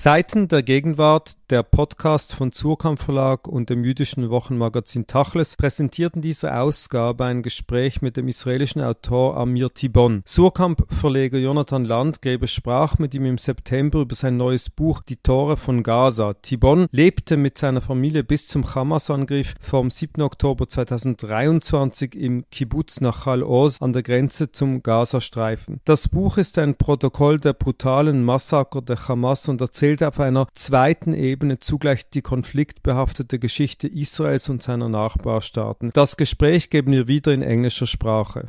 Seiten der Gegenwart, der Podcast von Surkamp Verlag und dem jüdischen Wochenmagazin Tachles, präsentierten diese Ausgabe ein Gespräch mit dem israelischen Autor Amir Tibon. Surkamp-Verleger Jonathan Landgrebe sprach mit ihm im September über sein neues Buch Die Tore von Gaza. Tibon lebte mit seiner Familie bis zum Hamas-Angriff vom 7. Oktober 2023 im Kibbuz nach Fania Oz an der Grenze zum Gazastreifen. Das Buch ist ein Protokoll der brutalen Massaker der Hamas und erzählt auf einer zweiten Ebene zugleich die konfliktbehaftete Geschichte Israels und seiner Nachbarstaaten. Das Gespräch geben wir wieder in englischer Sprache.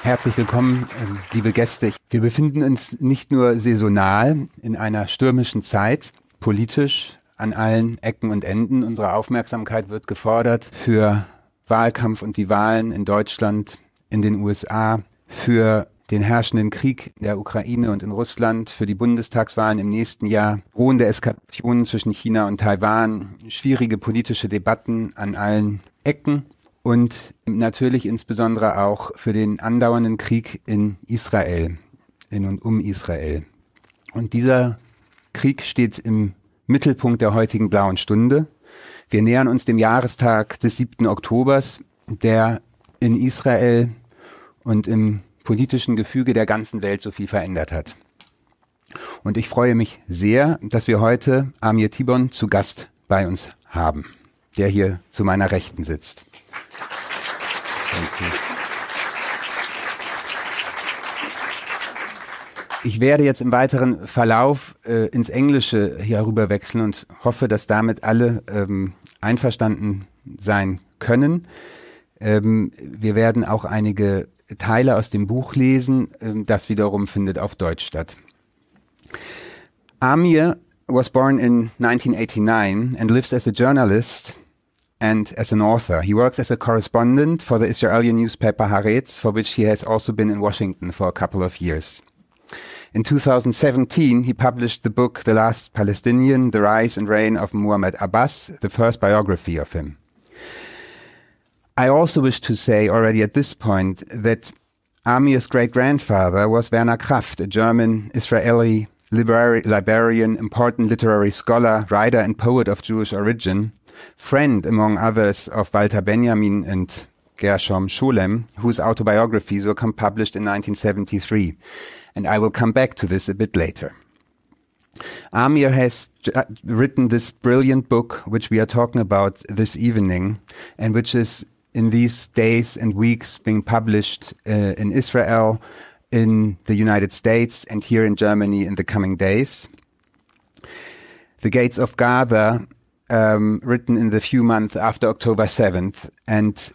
Herzlich willkommen, liebe Gäste. Wir befinden uns nicht nur saisonal in einer stürmischen Zeit, politisch an allen Ecken und Enden. Unsere Aufmerksamkeit wird gefordert für Wahlkampf und die Wahlen in Deutschland, in den USA, für den herrschenden Krieg in der Ukraine und in Russland, für die Bundestagswahlen im nächsten Jahr, drohende Eskalationen zwischen China und Taiwan, schwierige politische Debatten an allen Ecken und natürlich insbesondere auch für den andauernden Krieg in Israel, in und um Israel. Und dieser Krieg steht im Mittelpunkt der heutigen Blauen Stunde. Wir nähern uns dem Jahrestag des 7. Oktobers, der in Israel und im politischen Gefüge der ganzen Welt so viel verändert hat. Und ich freue mich sehr, dass wir heute Amir Tibon zu Gast bei uns haben, der hier zu meiner Rechten sitzt. Ich werde jetzt im weiteren Verlauf ins Englische herüber wechseln und hoffe, dass damit alle einverstanden sein können. Wir werden auch einige Teile aus dem Buch lesen, das wiederum findet auf Deutsch statt. Amir was born in 1989 and lives as a journalist and as an author. He works as a correspondent for the Israeli newspaper Haaretz, for which he has also been in Washington for a couple of years. In 2017, he published the book The Last Palestinian, The Rise and Reign of Muhammad Abbas, the first biography of him. I also wish to say already at this point that Amir's great-grandfather was Werner Kraft, a German-Israeli librarian, important literary scholar, writer and poet of Jewish origin, friend, among others, of Walter Benjamin and Gershom Scholem, whose autobiographies were published in 1973. And I will come back to this a bit later. Amir has written this brilliant book, which we are talking about this evening, and which is in these days and weeks being published in Israel, in the United States, and here in Germany in the coming days. The Gates of Gaza, written in the few months after October 7th, and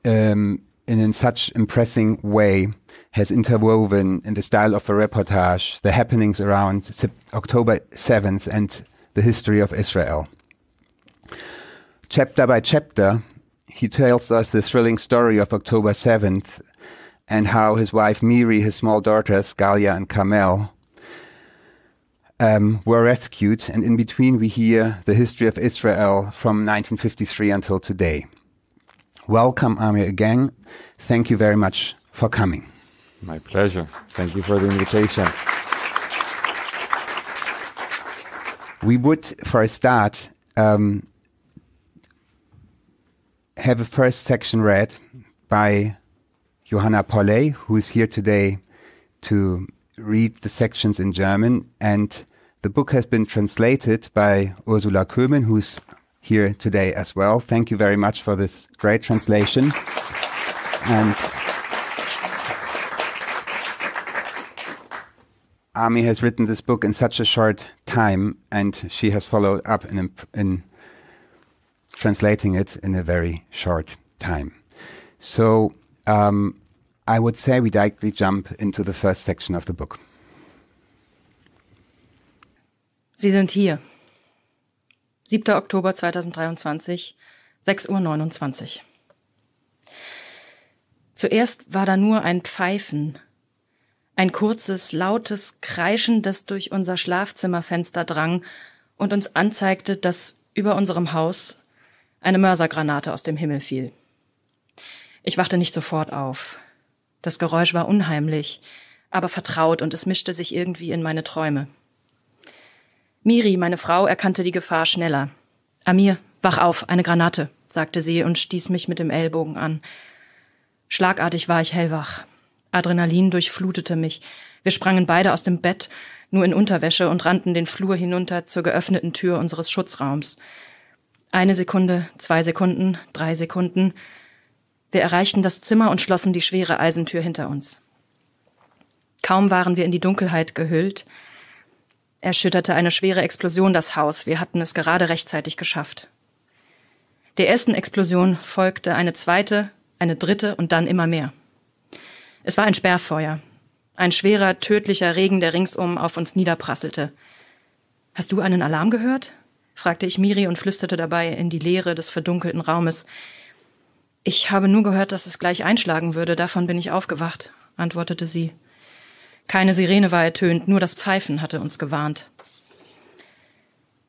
in such impressive way has interwoven in the style of a reportage the happenings around October 7th and the history of Israel. Chapter by chapter, he tells us the thrilling story of October 7th and how his wife Miri, his small daughters Galia and Carmel, were rescued, and in between we hear the history of Israel from 1953 until today. Welcome, Amir, again. Thank you very much for coming. My pleasure. Thank you for the invitation. We would, for a start, have a first section read by Johanna Polley, who is here today to read the sections in German. And the book has been translated by Ursula Köhmen, who's here today as well. Thank you very much for this great translation. And Ami has written this book in such a short time, and she has followed up in translating it in a very short time. So I would say we directly jump into the first section of the book. Sie sind hier. 7. Oktober 2023, 6:29 Uhr. Zuerst war da nur ein Pfeifen, ein kurzes, lautes Kreischen, das durch unser Schlafzimmerfenster drang und uns anzeigte, dass über unserem Haus eine Mörsergranate aus dem Himmel fiel. Ich wachte nicht sofort auf. Das Geräusch war unheimlich, aber vertraut, und es mischte sich irgendwie in meine Träume. Miri, meine Frau, erkannte die Gefahr schneller. »Amir, wach auf, eine Granate«, sagte sie und stieß mich mit dem Ellbogen an. Schlagartig war ich hellwach. Adrenalin durchflutete mich. Wir sprangen beide aus dem Bett, nur in Unterwäsche, und rannten den Flur hinunter zur geöffneten Tür unseres Schutzraums. 1 Sekunde, 2 Sekunden, 3 Sekunden. Wir erreichten das Zimmer und schlossen die schwere Eisentür hinter uns. Kaum waren wir in die Dunkelheit gehüllt, erschütterte eine schwere Explosion das Haus. Wir hatten es gerade rechtzeitig geschafft. Der ersten Explosion folgte eine zweite, eine dritte und dann immer mehr. Es war ein Sperrfeuer. Ein schwerer, tödlicher Regen, der ringsum auf uns niederprasselte. »Hast du einen Alarm gehört?« fragte ich Miri und flüsterte dabei in die Leere des verdunkelten Raumes. »Ich habe nur gehört, dass es gleich einschlagen würde. Davon bin ich aufgewacht«, antwortete sie. Keine Sirene war ertönt, nur das Pfeifen hatte uns gewarnt.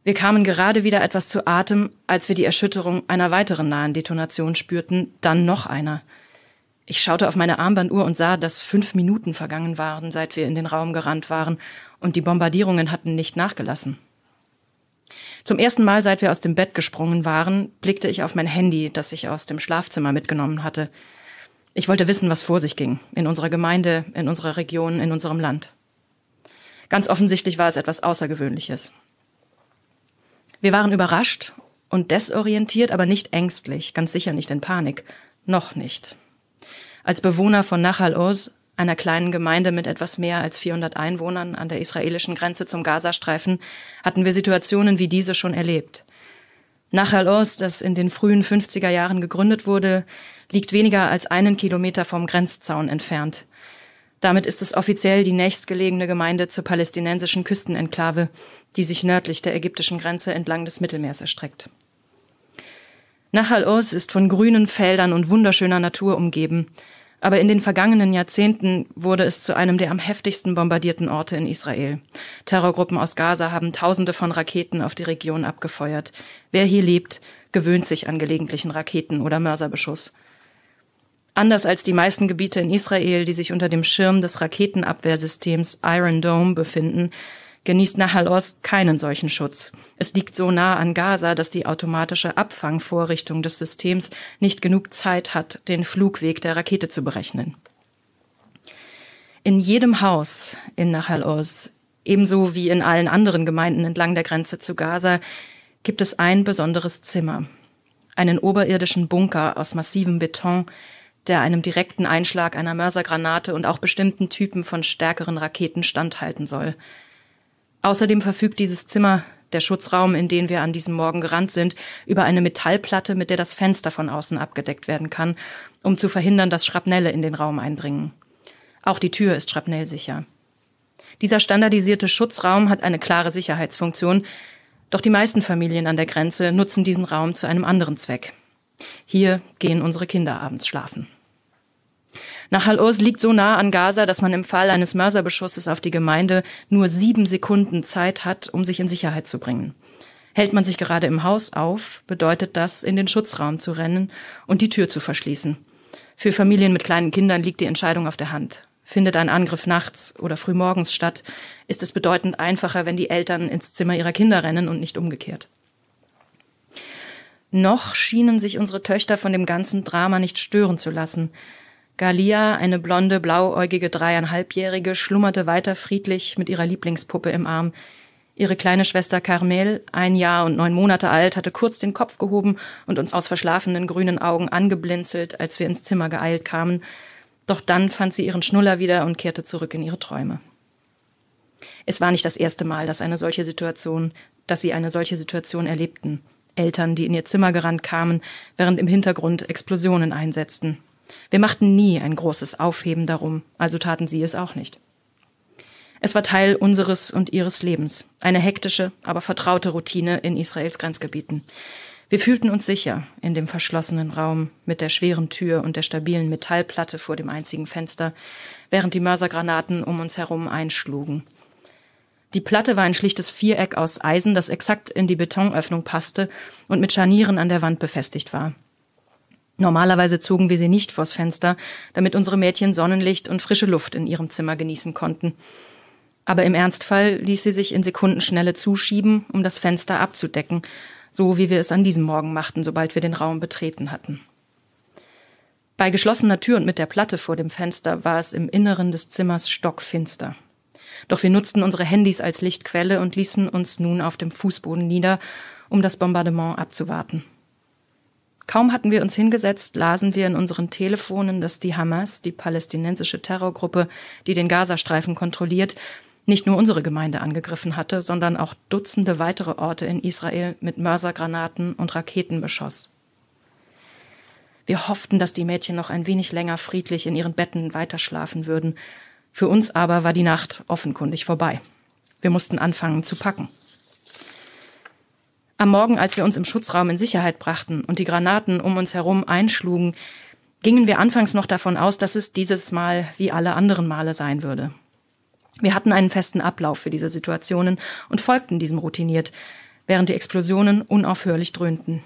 Wir kamen gerade wieder etwas zu Atem, als wir die Erschütterung einer weiteren nahen Detonation spürten, dann noch einer. Ich schaute auf meine Armbanduhr und sah, dass 5 Minuten vergangen waren, seit wir in den Raum gerannt waren, und die Bombardierungen hatten nicht nachgelassen. Zum ersten Mal, seit wir aus dem Bett gesprungen waren, blickte ich auf mein Handy, das ich aus dem Schlafzimmer mitgenommen hatte. Ich wollte wissen, was vor sich ging, in unserer Gemeinde, in unserer Region, in unserem Land. Ganz offensichtlich war es etwas Außergewöhnliches. Wir waren überrascht und desorientiert, aber nicht ängstlich, ganz sicher nicht in Panik. Noch nicht. Als Bewohner von Nach, einer kleinen Gemeinde mit etwas mehr als 400 Einwohnern an der israelischen Grenze zum Gazastreifen, hatten wir Situationen wie diese schon erlebt. Nach, das in den frühen 50er Jahren gegründet wurde, liegt weniger als 1 Kilometer vom Grenzzaun entfernt. Damit ist es offiziell die nächstgelegene Gemeinde zur palästinensischen Küstenenklave, die sich nördlich der ägyptischen Grenze entlang des Mittelmeers erstreckt. Nach ist von grünen Feldern und wunderschöner Natur umgeben, aber in den vergangenen Jahrzehnten wurde es zu einem der am heftigsten bombardierten Orte in Israel. Terrorgruppen aus Gaza haben Tausende von Raketen auf die Region abgefeuert. Wer hier lebt, gewöhnt sich an gelegentlichen Raketen- oder Mörserbeschuss. Anders als die meisten Gebiete in Israel, die sich unter dem Schirm des Raketenabwehrsystems Iron Dome befinden, genießt Nach keinen solchen Schutz. Es liegt so nah an Gaza, dass die automatische Abfangvorrichtung des Systems nicht genug Zeit hat, den Flugweg der Rakete zu berechnen. In jedem Haus in Nach, ebenso wie in allen anderen Gemeinden entlang der Grenze zu Gaza, gibt es ein besonderes Zimmer, einen oberirdischen Bunker aus massivem Beton, der einem direkten Einschlag einer Mörsergranate und auch bestimmten Typen von stärkeren Raketen standhalten soll. Außerdem verfügt dieses Zimmer, der Schutzraum, in den wir an diesem Morgen gerannt sind, über eine Metallplatte, mit der das Fenster von außen abgedeckt werden kann, um zu verhindern, dass Schrapnelle in den Raum eindringen. Auch die Tür ist schrapnellsicher. Dieser standardisierte Schutzraum hat eine klare Sicherheitsfunktion, doch die meisten Familien an der Grenze nutzen diesen Raum zu einem anderen Zweck. Hier gehen unsere Kinder abends schlafen. Nach liegt so nah an Gaza, dass man im Fall eines Mörserbeschusses auf die Gemeinde nur 7 Sekunden Zeit hat, um sich in Sicherheit zu bringen. Hält man sich gerade im Haus auf, bedeutet das, in den Schutzraum zu rennen und die Tür zu verschließen. Für Familien mit kleinen Kindern liegt die Entscheidung auf der Hand. Findet ein Angriff nachts oder frühmorgens statt, ist es bedeutend einfacher, wenn die Eltern ins Zimmer ihrer Kinder rennen und nicht umgekehrt. Noch schienen sich unsere Töchter von dem ganzen Drama nicht stören zu lassen. Galia, eine blonde, blauäugige 3,5-Jährige, schlummerte weiter friedlich mit ihrer Lieblingspuppe im Arm. Ihre kleine Schwester Carmel, 1 Jahr und 9 Monate alt, hatte kurz den Kopf gehoben und uns aus verschlafenen grünen Augen angeblinzelt, als wir ins Zimmer geeilt kamen. Doch dann fand sie ihren Schnuller wieder und kehrte zurück in ihre Träume. Es war nicht das erste Mal, dass sie eine solche Situation erlebten. Eltern, die in ihr Zimmer gerannt kamen, während im Hintergrund Explosionen einsetzten. Wir machten nie ein großes Aufheben darum, also taten sie es auch nicht. Es war Teil unseres und ihres Lebens, eine hektische, aber vertraute Routine in Israels Grenzgebieten. Wir fühlten uns sicher in dem verschlossenen Raum mit der schweren Tür und der stabilen Metallplatte vor dem einzigen Fenster, während die Mörsergranaten um uns herum einschlugen. Die Platte war ein schlichtes Viereck aus Eisen, das exakt in die Betonöffnung passte und mit Scharnieren an der Wand befestigt war. Normalerweise zogen wir sie nicht vors Fenster, damit unsere Mädchen Sonnenlicht und frische Luft in ihrem Zimmer genießen konnten. Aber im Ernstfall ließ sie sich in Sekundenschnelle zuschieben, um das Fenster abzudecken, so wie wir es an diesem Morgen machten, sobald wir den Raum betreten hatten. Bei geschlossener Tür und mit der Platte vor dem Fenster war es im Inneren des Zimmers stockfinster. Doch wir nutzten unsere Handys als Lichtquelle und ließen uns nun auf dem Fußboden nieder, um das Bombardement abzuwarten. Kaum hatten wir uns hingesetzt, lasen wir in unseren Telefonen, dass die Hamas, die palästinensische Terrorgruppe, die den Gazastreifen kontrolliert, nicht nur unsere Gemeinde angegriffen hatte, sondern auch Dutzende weitere Orte in Israel mit Mörsergranaten und Raketen beschoss. Wir hofften, dass die Mädchen noch ein wenig länger friedlich in ihren Betten weiterschlafen würden. Für uns aber war die Nacht offenkundig vorbei. Wir mussten anfangen zu packen. Am Morgen, als wir uns im Schutzraum in Sicherheit brachten und die Granaten um uns herum einschlugen, gingen wir anfangs noch davon aus, dass es dieses Mal wie alle anderen Male sein würde. Wir hatten einen festen Ablauf für diese Situationen und folgten diesem routiniert, während die Explosionen unaufhörlich dröhnten.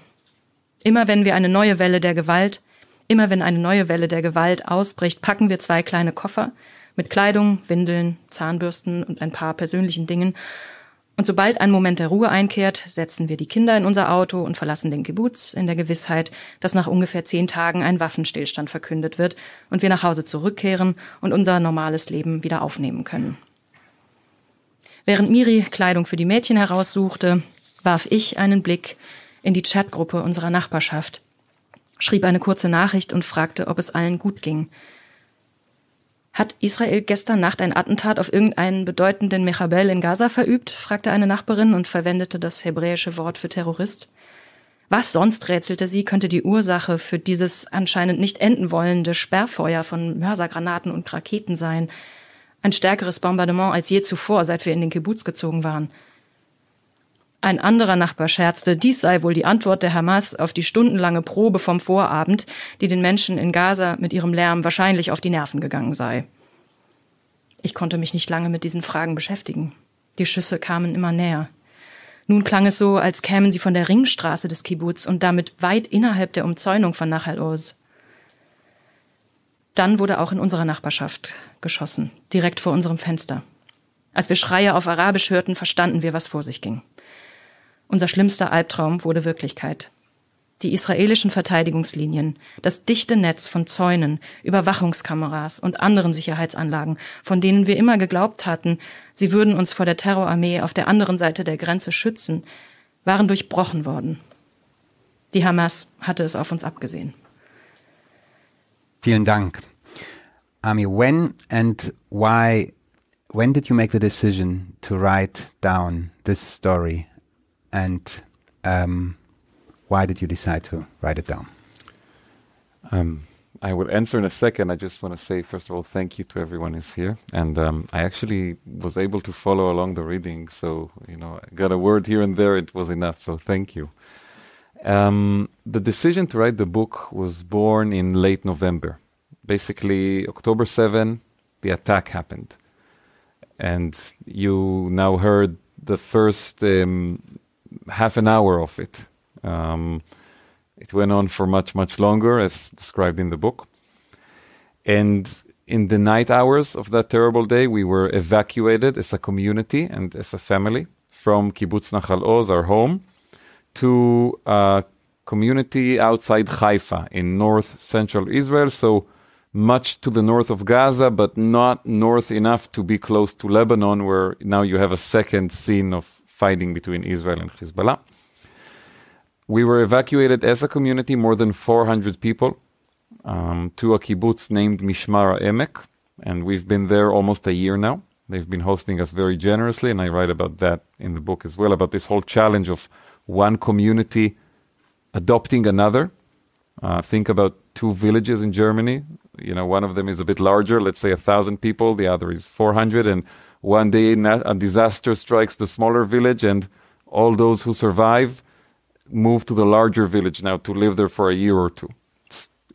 Immer wenn eine neue Welle der Gewalt ausbricht, packen wir 2 kleine Koffer mit Kleidung, Windeln, Zahnbürsten und ein paar persönlichen Dingen. Und sobald ein Moment der Ruhe einkehrt, setzen wir die Kinder in unser Auto und verlassen den Kibbuz in der Gewissheit, dass nach ungefähr 10 Tagen ein Waffenstillstand verkündet wird und wir nach Hause zurückkehren und unser normales Leben wieder aufnehmen können. Während Miri Kleidung für die Mädchen heraussuchte, warf ich einen Blick in die Chatgruppe unserer Nachbarschaft, schrieb eine kurze Nachricht und fragte, ob es allen gut ging. Hat Israel gestern Nacht ein Attentat auf irgendeinen bedeutenden Mechabel in Gaza verübt? Fragte eine Nachbarin und verwendete das hebräische Wort für Terrorist. Was sonst, rätselte sie, könnte die Ursache für dieses anscheinend nicht enden wollende Sperrfeuer von Mörsergranaten und Raketen sein? Ein stärkeres Bombardement als je zuvor, seit wir in den Kibbuz gezogen waren. Ein anderer Nachbar scherzte, dies sei wohl die Antwort der Hamas auf die stundenlange Probe vom Vorabend, die den Menschen in Gaza mit ihrem Lärm wahrscheinlich auf die Nerven gegangen sei. Ich konnte mich nicht lange mit diesen Fragen beschäftigen. Die Schüsse kamen immer näher. Nun klang es so, als kämen sie von der Ringstraße des Kibbuz und damit weit innerhalb der Umzäunung von Nach Oz. Dann wurde auch in unserer Nachbarschaft geschossen, direkt vor unserem Fenster. Als wir Schreie auf Arabisch hörten, verstanden wir, was vor sich ging. Unser schlimmster Albtraum wurde Wirklichkeit. Die israelischen Verteidigungslinien, das dichte Netz von Zäunen, Überwachungskameras und anderen Sicherheitsanlagen, von denen wir immer geglaubt hatten, sie würden uns vor der Terrorarmee auf der anderen Seite der Grenze schützen, waren durchbrochen worden. Die Hamas hatte es auf uns abgesehen. Vielen Dank. Ami, when did you make the decision to write down this story? And why did you decide to write it down? I will answer in a second. I just want to say, first of all, thank you to everyone who's here. And I actually was able to follow along the reading. So, I got a word here and there. It was enough. So thank you. The decision to write the book was born in late November. Basically, October 7, the attack happened. And you now heard the first half an hour of it. It went on for much, much longer, as described in the book. And in the night hours of that terrible day, we were evacuated as a community and as a family from Kibbutz Nach Oz, our home, to a community outside Haifa in north central Israel, so much to the north of Gaza, but not north enough to be close to Lebanon, where now you have a second scene of fighting between Israel and Hezbollah. We were evacuated as a community, more than 400 people, to a kibbutz named Mishmar HaEmek, and we've been there almost a year now. They've been hosting us very generously, and I write about that in the book as well, about this whole challenge of one community adopting another. Think about 2 villages in Germany. One of them is a bit larger, let's say 1,000 people, the other is 400, and one day a disaster strikes the smaller village, and all those who survive move to the larger village now to live there for a year or 2.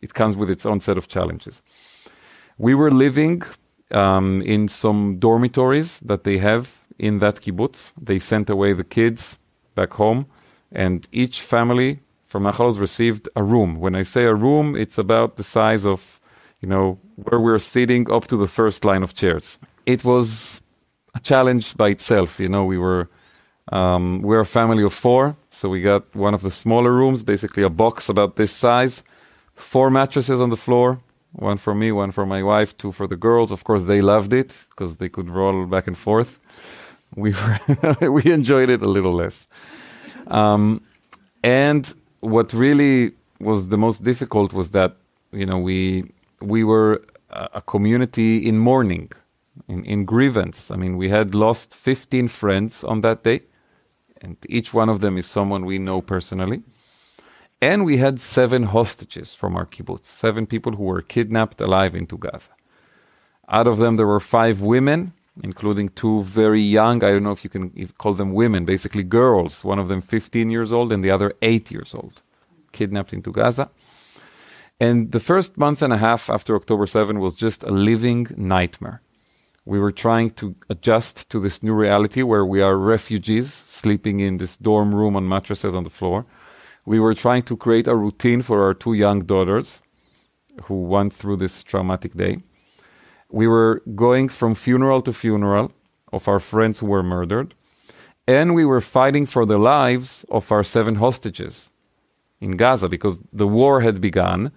It comes with its own set of challenges. We were living in some dormitories that they have in that kibbutz. They sent away the kids back home, and each family from Nach Oz received a room. When I say a room, it's about the size of, where we're sitting up to the first line of chairs. It was a challenge by itself. We're a family of 4, so we got one of the smaller rooms, basically a box about this size, 4 mattresses on the floor, 1 for me, 1 for my wife, 2 for the girls. Of course, they loved it because they could roll back and forth. We enjoyed it a little less. And what really was the most difficult was that, we were a community in mourning, in grievance. I mean, we had lost 15 friends on that day, and each one of them is someone we know personally. And we had 7 hostages from our kibbutz, 7 people who were kidnapped alive into Gaza. Out of them, there were 5 women, including 2 very young, I don't know if you can call them women, basically girls, one of them 15 years old and the other 8 years old, kidnapped into Gaza. And the first month and a half after October 7 was just a living nightmare. We were trying to adjust to this new reality where we are refugees sleeping in this dorm room on mattresses on the floor. We were trying to create a routine for our 2 young daughters who went through this traumatic day. We were going from funeral to funeral of our friends who were murdered. And we were fighting for the lives of our 7 hostages in Gaza because the war had begun.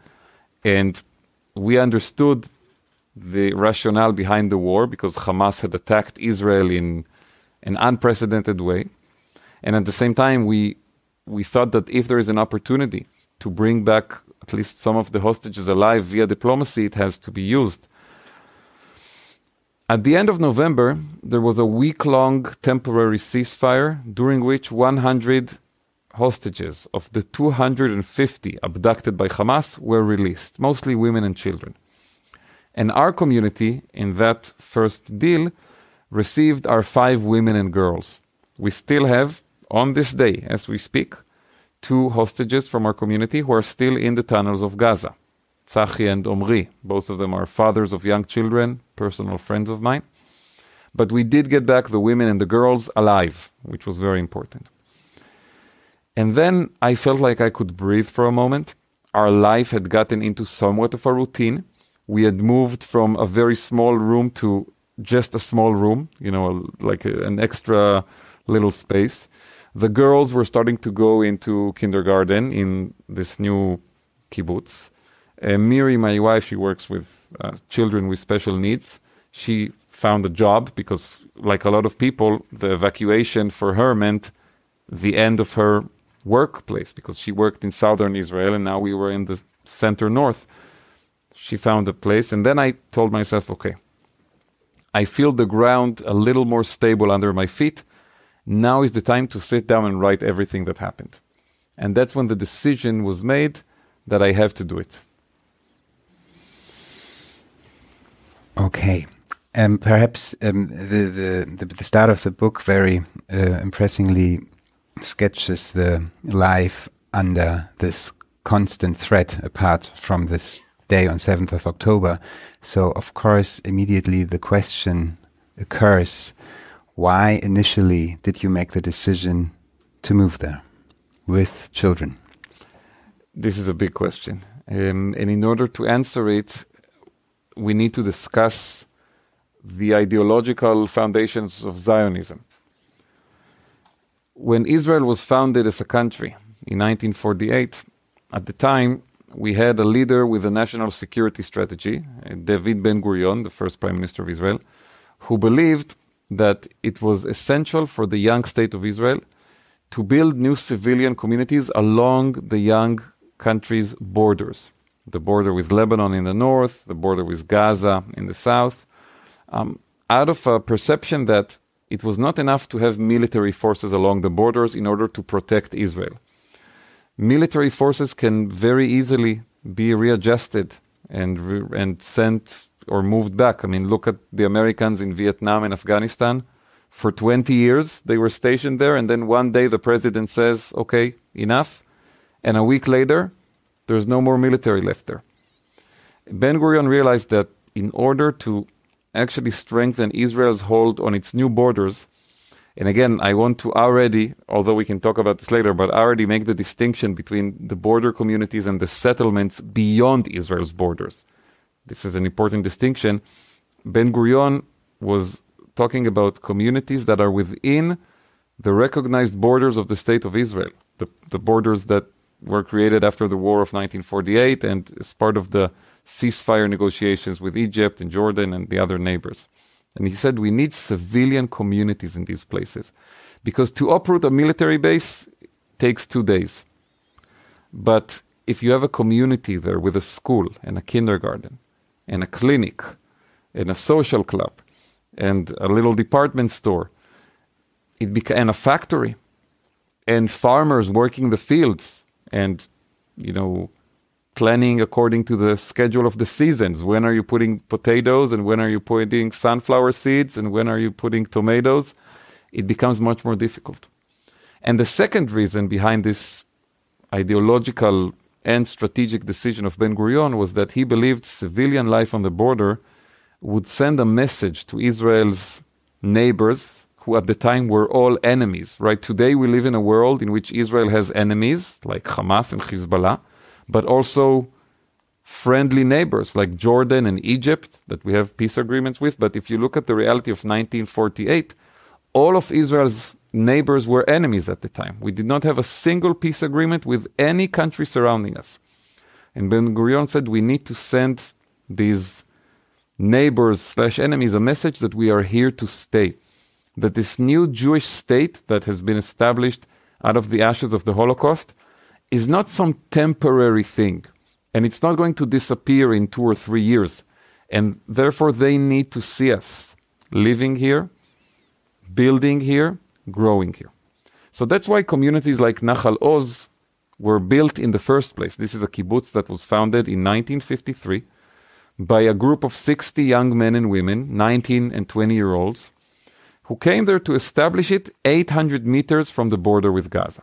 And we understood the rationale behind the war because Hamas had attacked Israel in an unprecedented way. And at the same time, we thought that if there is an opportunity to bring back at least some of the hostages alive via diplomacy, it has to be used. At the end of November, there was a week-long temporary ceasefire during which 100 hostages of the 250 abducted by Hamas were released, mostly women and children. And our community, in that first deal, received our 5 women and girls. We still have, on this day, as we speak, 2 hostages from our community who are still in the tunnels of Gaza. Tzachi and Omri, both of them are fathers of young children, personal friends of mine. But we did get back the women and the girls alive, which was very important. And then I felt like I could breathe for a moment. Our life had gotten into somewhat of a routine. We had moved from a very small room to just a small room, like an extra little space. The girls were starting to go into kindergarten in this new kibbutz. Miri, my wife, she works with children with special needs. She found a job because, like a lot of people, the evacuation for her meant the end of her workplace because she worked in southern Israel and now we were in the center north. She found a place, and then I told myself, okay, I feel the ground a little more stable under my feet. Now is the time to sit down and write everything that happened. And that's when the decision was made that I have to do it. Okay. Perhaps the start of the book very impressively sketches the life under this constant threat apart from this day on 7th of October. So, of course, immediately the question occurs, why initially did you make the decision to move there with children? This is a big question. And in order to answer it, we need to discuss the ideological foundations of Zionism. When Israel was founded as a country in 1948, at the time, we had a leader with a national security strategy, David Ben-Gurion, the first prime minister of Israel, who believed that it was essential for the young state of Israel to build new civilian communities along the young country's borders. The border with Lebanon in the north, the border with Gaza in the south, out of a perception that it was not enough to have military forces along the borders in order to protect Israel. Military forces can very easily be readjusted and sent or moved back. I mean, look at the Americans in Vietnam and Afghanistan. For 20 years, they were stationed there, and then one day the president says, okay, enough. And a week later, there's no more military left there. Ben-Gurion realized that in order to actually strengthen Israel's hold on its new borders, and again, I want to already, although we can talk about this later, but already make the distinction between the border communities and the settlements beyond Israel's borders. This is an important distinction. Ben-Gurion was talking about communities that are within the recognized borders of the State of Israel, the borders that were created after the war of 1948 and as part of the ceasefire negotiations with Egypt and Jordan and the other neighbors. And he said we need civilian communities in these places because to uproot a military base takes 2 days. But if you have a community there with a school and a kindergarten and a clinic and a social club and a little department store, and a factory and farmers working the fields and, planning according to the schedule of the seasons. When are you putting potatoes and when are you putting sunflower seeds and when are you putting tomatoes? It becomes much more difficult. And the second reason behind this ideological and strategic decision of Ben-Gurion was that he believed civilian life on the border would send a message to Israel's neighbors, who at the time were all enemies, right? Today we live in a world in which Israel has enemies like Hamas and Hezbollah, but also friendly neighbors like Jordan and Egypt that we have peace agreements with. But if you look at the reality of 1948, all of Israel's neighbors were enemies at the time. We did not have a single peace agreement with any country surrounding us. And Ben-Gurion said we need to send these neighbors/enemies a message that we are here to stay. That this new Jewish state that has been established out of the ashes of the Holocaust is not some temporary thing. And it's not going to disappear in 2 or 3 years. And therefore they need to see us living here, building here, growing here. So that's why communities like Nahal Oz were built in the first place. This is a kibbutz that was founded in 1953 by a group of 60 young men and women, 19 and 20-year-olds, who came there to establish it 800 meters from the border with Gaza.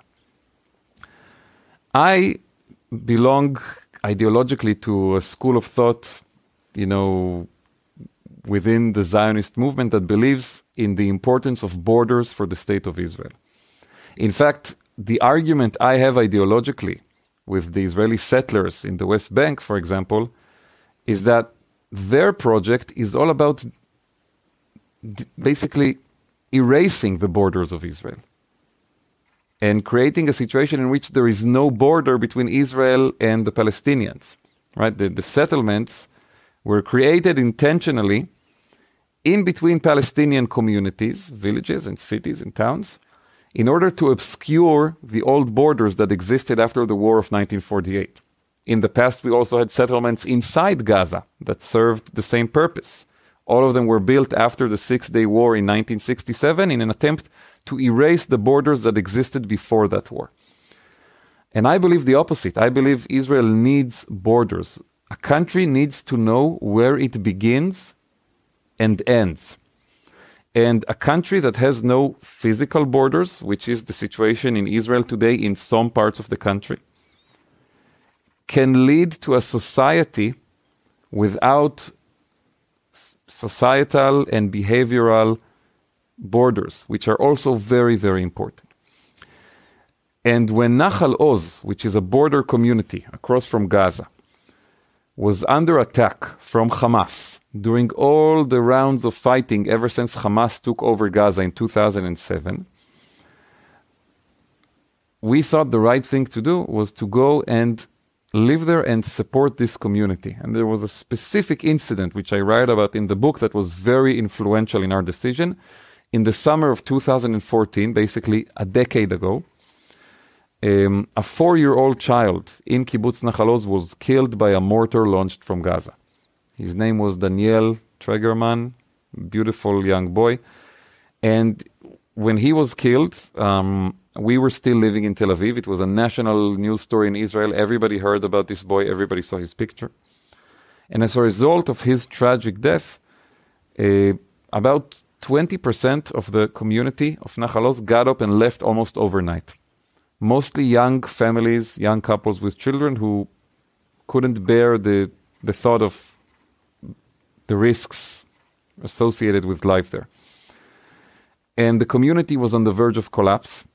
I belong ideologically to a school of thought, within the Zionist movement that believes in the importance of borders for the state of Israel. In fact, the argument I have ideologically with the Israeli settlers in the West Bank, for example, is that their project is all about basically erasing the borders of Israel and creating a situation in which there is no border between Israel and the Palestinians, right? The settlements were created intentionally in between Palestinian communities, villages and cities and towns, in order to obscure the old borders that existed after the war of 1948. In the past, we also had settlements inside Gaza that served the same purpose. All of them were built after the Six-Day War in 1967 in an attempt to erase the borders that existed before that war. And I believe the opposite. I believe Israel needs borders. A country needs to know where it begins and ends. And a country that has no physical borders, which is the situation in Israel today in some parts of the country, can lead to a society without societal and behavioral borders, which are also very, very important. And when Nahal Oz, which is a border community across from Gaza, was under attack from Hamas during all the rounds of fighting ever since Hamas took over Gaza in 2007, we thought the right thing to do was to go and live there and support this community. And there was a specific incident which I write about in the book that was very influential in our decision. In the summer of 2014, basically a decade ago, a 4-year-old child in Kibbutz Nahal Oz was killed by a mortar launched from Gaza. His name was Daniel Tregerman, beautiful young boy. And when he was killed, we were still living in Tel Aviv. It was a national news story in Israel. Everybody heard about this boy. Everybody saw his picture. And as a result of his tragic death, about 20% of the community of Nahal Oz got up and left almost overnight. Mostly young families, young couples with children who couldn't bear the thought of the risks associated with life there. And the community was on the verge of collapse.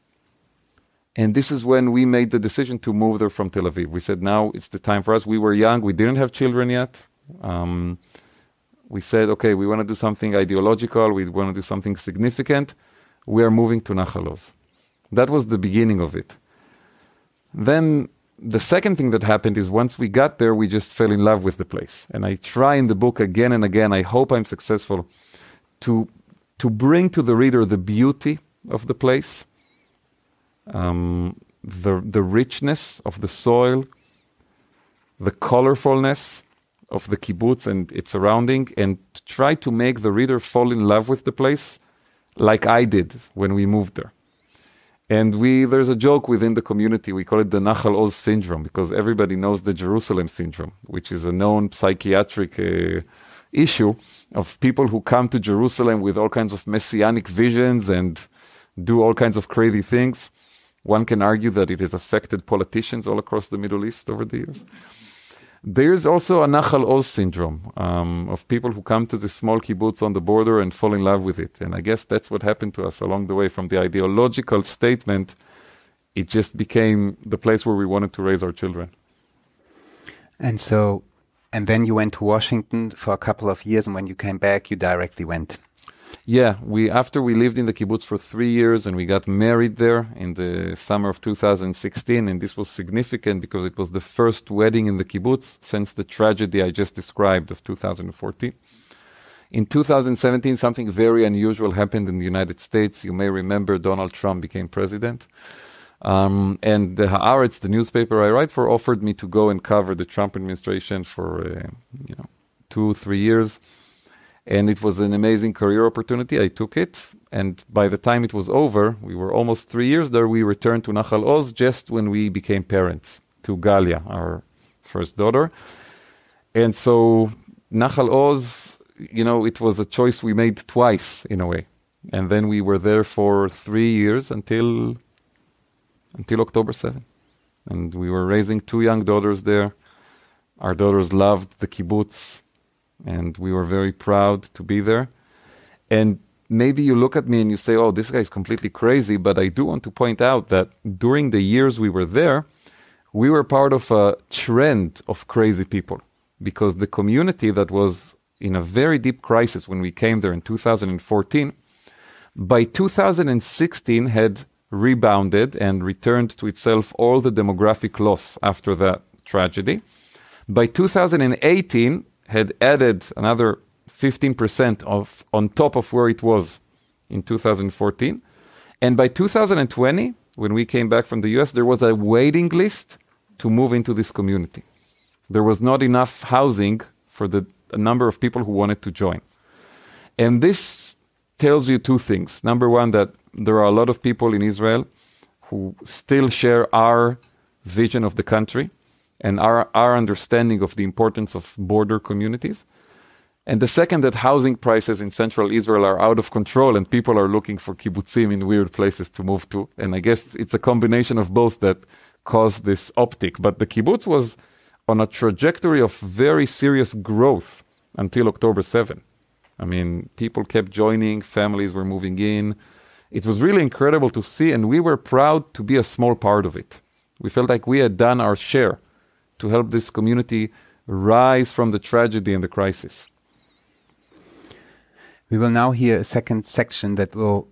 And this is when we made the decision to move there from Tel Aviv. We said, now it's the time for us. We were young. We didn't have children yet. we said, okay, we want to do something ideological, we want to do something significant, we are moving to Nach. That was the beginning of it. Then the second thing that happened is once we got there, we just fell in love with the place. And I try in the book again and again, I hope I'm successful, to bring to the reader the beauty of the place, the richness of the soil, the colorfulness of the kibbutz and its surrounding, and to try to make the reader fall in love with the place like I did when we moved there. And there's a joke within the community, we call it the Nach Oz syndrome, because everybody knows the Jerusalem syndrome, which is a known psychiatric issue of people who come to Jerusalem with all kinds of messianic visions and do all kinds of crazy things. One can argue that it has affected politicians all across the Middle East over the years. There's also a Nach Oz syndrome of people who come to this small kibbutz on the border and fall in love with it. And I guess that's what happened to us along the way. From the ideological statement, it just became the place where we wanted to raise our children. And then you went to Washington for a couple of years, and when you came back, you directly went. Yeah, after we lived in the kibbutz for 3 years and we got married there in the summer of 2016, and this was significant because it was the first wedding in the kibbutz since the tragedy I just described of 2014. In 2017, something very unusual happened in the United States. You may remember Donald Trump became president. And the Haaretz, the newspaper I write for, offered me to go and cover the Trump administration for 2-3 years. And it was an amazing career opportunity. I took it. And by the time it was over, we were almost 3 years there, we returned to Nach Oz just when we became parents to Galia, our first daughter. And so Nach Oz, it was a choice we made twice in a way. And then we were there for 3 years until October 7. And we were raising 2 young daughters there. Our daughters loved the kibbutz, and we were very proud to be there. And maybe you look at me and you say, oh, this guy is completely crazy, but I do want to point out that during the years we were there, we were part of a trend of crazy people, because the community that was in a very deep crisis when we came there in 2014, by 2016 had rebounded and returned to itself all the demographic loss after that tragedy. By 2018, had added another 15% on top of where it was in 2014. And by 2020, when we came back from the US, there was a waiting list to move into this community. There was not enough housing for the number of people who wanted to join. And this tells you 2 things. Number one, that there are a lot of people in Israel who still share our vision of the country and our understanding of the importance of border communities. And the second, that housing prices in central Israel are out of control and people are looking for kibbutzim in weird places to move to. And I guess it's a combination of both that caused this uptick. But the kibbutz was on a trajectory of very serious growth until October 7. I mean, people kept joining, families were moving in. It was really incredible to see, and we were proud to be a small part of it. We felt like we had done our share to help this community rise from the tragedy and the crisis. We will now hear a second section that will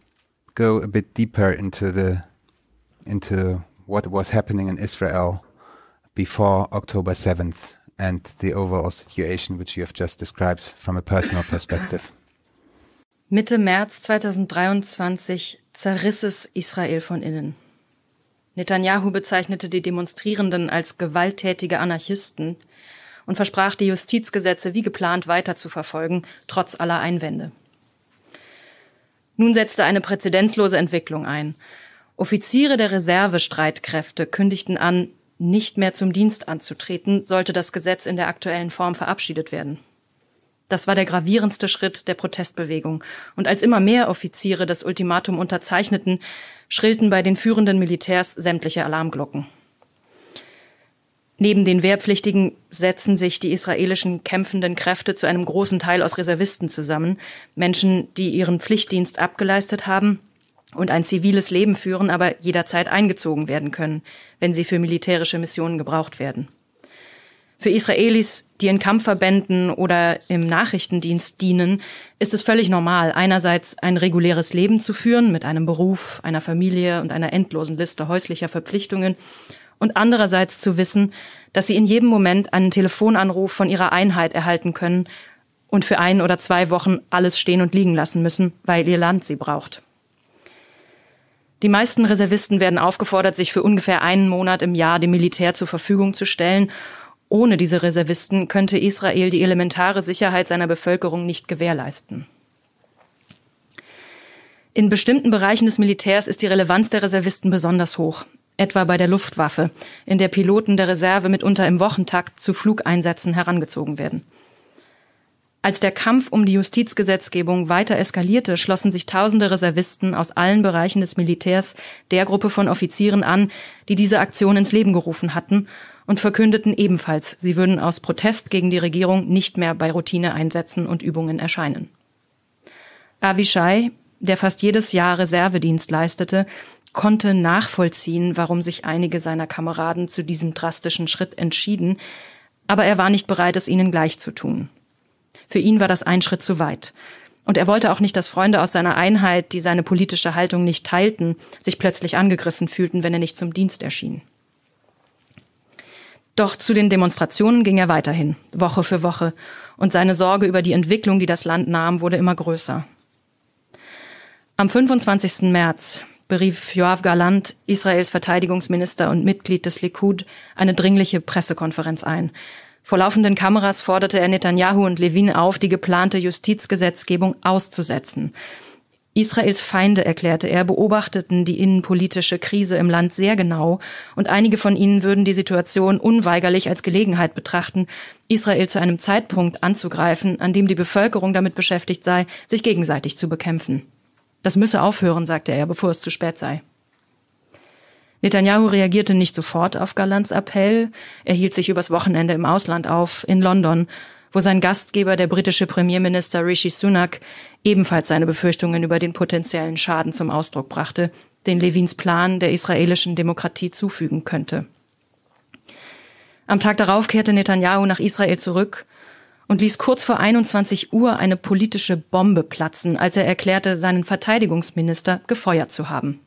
go a bit deeper into what was happening in Israel before October 7th and the overall situation which you have just described from a personal perspective. Mitte März 2023 zerriss es Israel von innen. Netanyahu bezeichnete die Demonstrierenden als gewalttätige Anarchisten und versprach, die Justizgesetze wie geplant weiter zu verfolgen, trotz aller Einwände. Nun setzte eine präzedenzlose Entwicklung ein. Offiziere der Reservestreitkräfte kündigten an, nicht mehr zum Dienst anzutreten, sollte das Gesetz in der aktuellen Form verabschiedet werden. Das war der gravierendste Schritt der Protestbewegung. Und als immer mehr Offiziere das Ultimatum unterzeichneten, schrillten bei den führenden Militärs sämtliche Alarmglocken. Neben den Wehrpflichtigen setzen sich die israelischen kämpfenden Kräfte zu einem großen Teil aus Reservisten zusammen, Menschen, die ihren Pflichtdienst abgeleistet haben und ein ziviles Leben führen, aber jederzeit eingezogen werden können, wenn sie für militärische Missionen gebraucht werden. Für Israelis, die in Kampfverbänden oder im Nachrichtendienst dienen, ist es völlig normal, einerseits ein reguläres Leben zu führen mit einem Beruf, einer Familie und einer endlosen Liste häuslicher Verpflichtungen und andererseits zu wissen, dass sie in jedem Moment einen Telefonanruf von ihrer Einheit erhalten können und für 1 oder 2 Wochen alles stehen und liegen lassen müssen, weil ihr Land sie braucht. Die meisten Reservisten werden aufgefordert, sich für ungefähr 1 Monat im Jahr dem Militär zur Verfügung zu stellen. Ohne diese Reservisten könnte Israel die elementare Sicherheit seiner Bevölkerung nicht gewährleisten. In bestimmten Bereichen des Militärs ist die Relevanz der Reservisten besonders hoch, etwa bei der Luftwaffe, in der Piloten der Reserve mitunter im Wochentakt zu Flugeinsätzen herangezogen werden. Als der Kampf um die Justizgesetzgebung weiter eskalierte, schlossen sich tausende Reservisten aus allen Bereichen des Militärs der Gruppe von Offizieren an, die diese Aktion ins Leben gerufen hatten, und verkündeten ebenfalls, sie würden aus Protest gegen die Regierung nicht mehr bei Routineeinsätzen und Übungen erscheinen. Avishai, der fast jedes Jahr Reservedienst leistete, konnte nachvollziehen, warum sich einige seiner Kameraden zu diesem drastischen Schritt entschieden, aber er war nicht bereit, es ihnen gleich zu tun. Für ihn war das ein Schritt zu weit. Und er wollte auch nicht, dass Freunde aus seiner Einheit, die seine politische Haltung nicht teilten, sich plötzlich angegriffen fühlten, wenn er nicht zum Dienst erschien. Doch zu den Demonstrationen ging er weiterhin, Woche für Woche, und seine Sorge über die Entwicklung, die das Land nahm, wurde immer größer. Am 25. März berief Yoav Gallant, Israels Verteidigungsminister und Mitglied des Likud, eine dringliche Pressekonferenz ein. Vor laufenden Kameras forderte er Netanyahu und Levin auf, die geplante Justizgesetzgebung auszusetzen. Israels Feinde, erklärte er, beobachteten die innenpolitische Krise im Land sehr genau und einige von ihnen würden die Situation unweigerlich als Gelegenheit betrachten, Israel zu einem Zeitpunkt anzugreifen, an dem die Bevölkerung damit beschäftigt sei, sich gegenseitig zu bekämpfen. Das müsse aufhören, sagte er, bevor es zu spät sei. Netanyahu reagierte nicht sofort auf Gallants Appell. Er hielt sich übers Wochenende im Ausland auf, in London, wo sein Gastgeber, der britische Premierminister Rishi Sunak, ebenfalls seine Befürchtungen über den potenziellen Schaden zum Ausdruck brachte, den Levins Plan der israelischen Demokratie zufügen könnte. Am Tag darauf kehrte Netanyahu nach Israel zurück und ließ kurz vor 21 Uhr eine politische Bombe platzen, als er erklärte, seinen Verteidigungsminister gefeuert zu haben.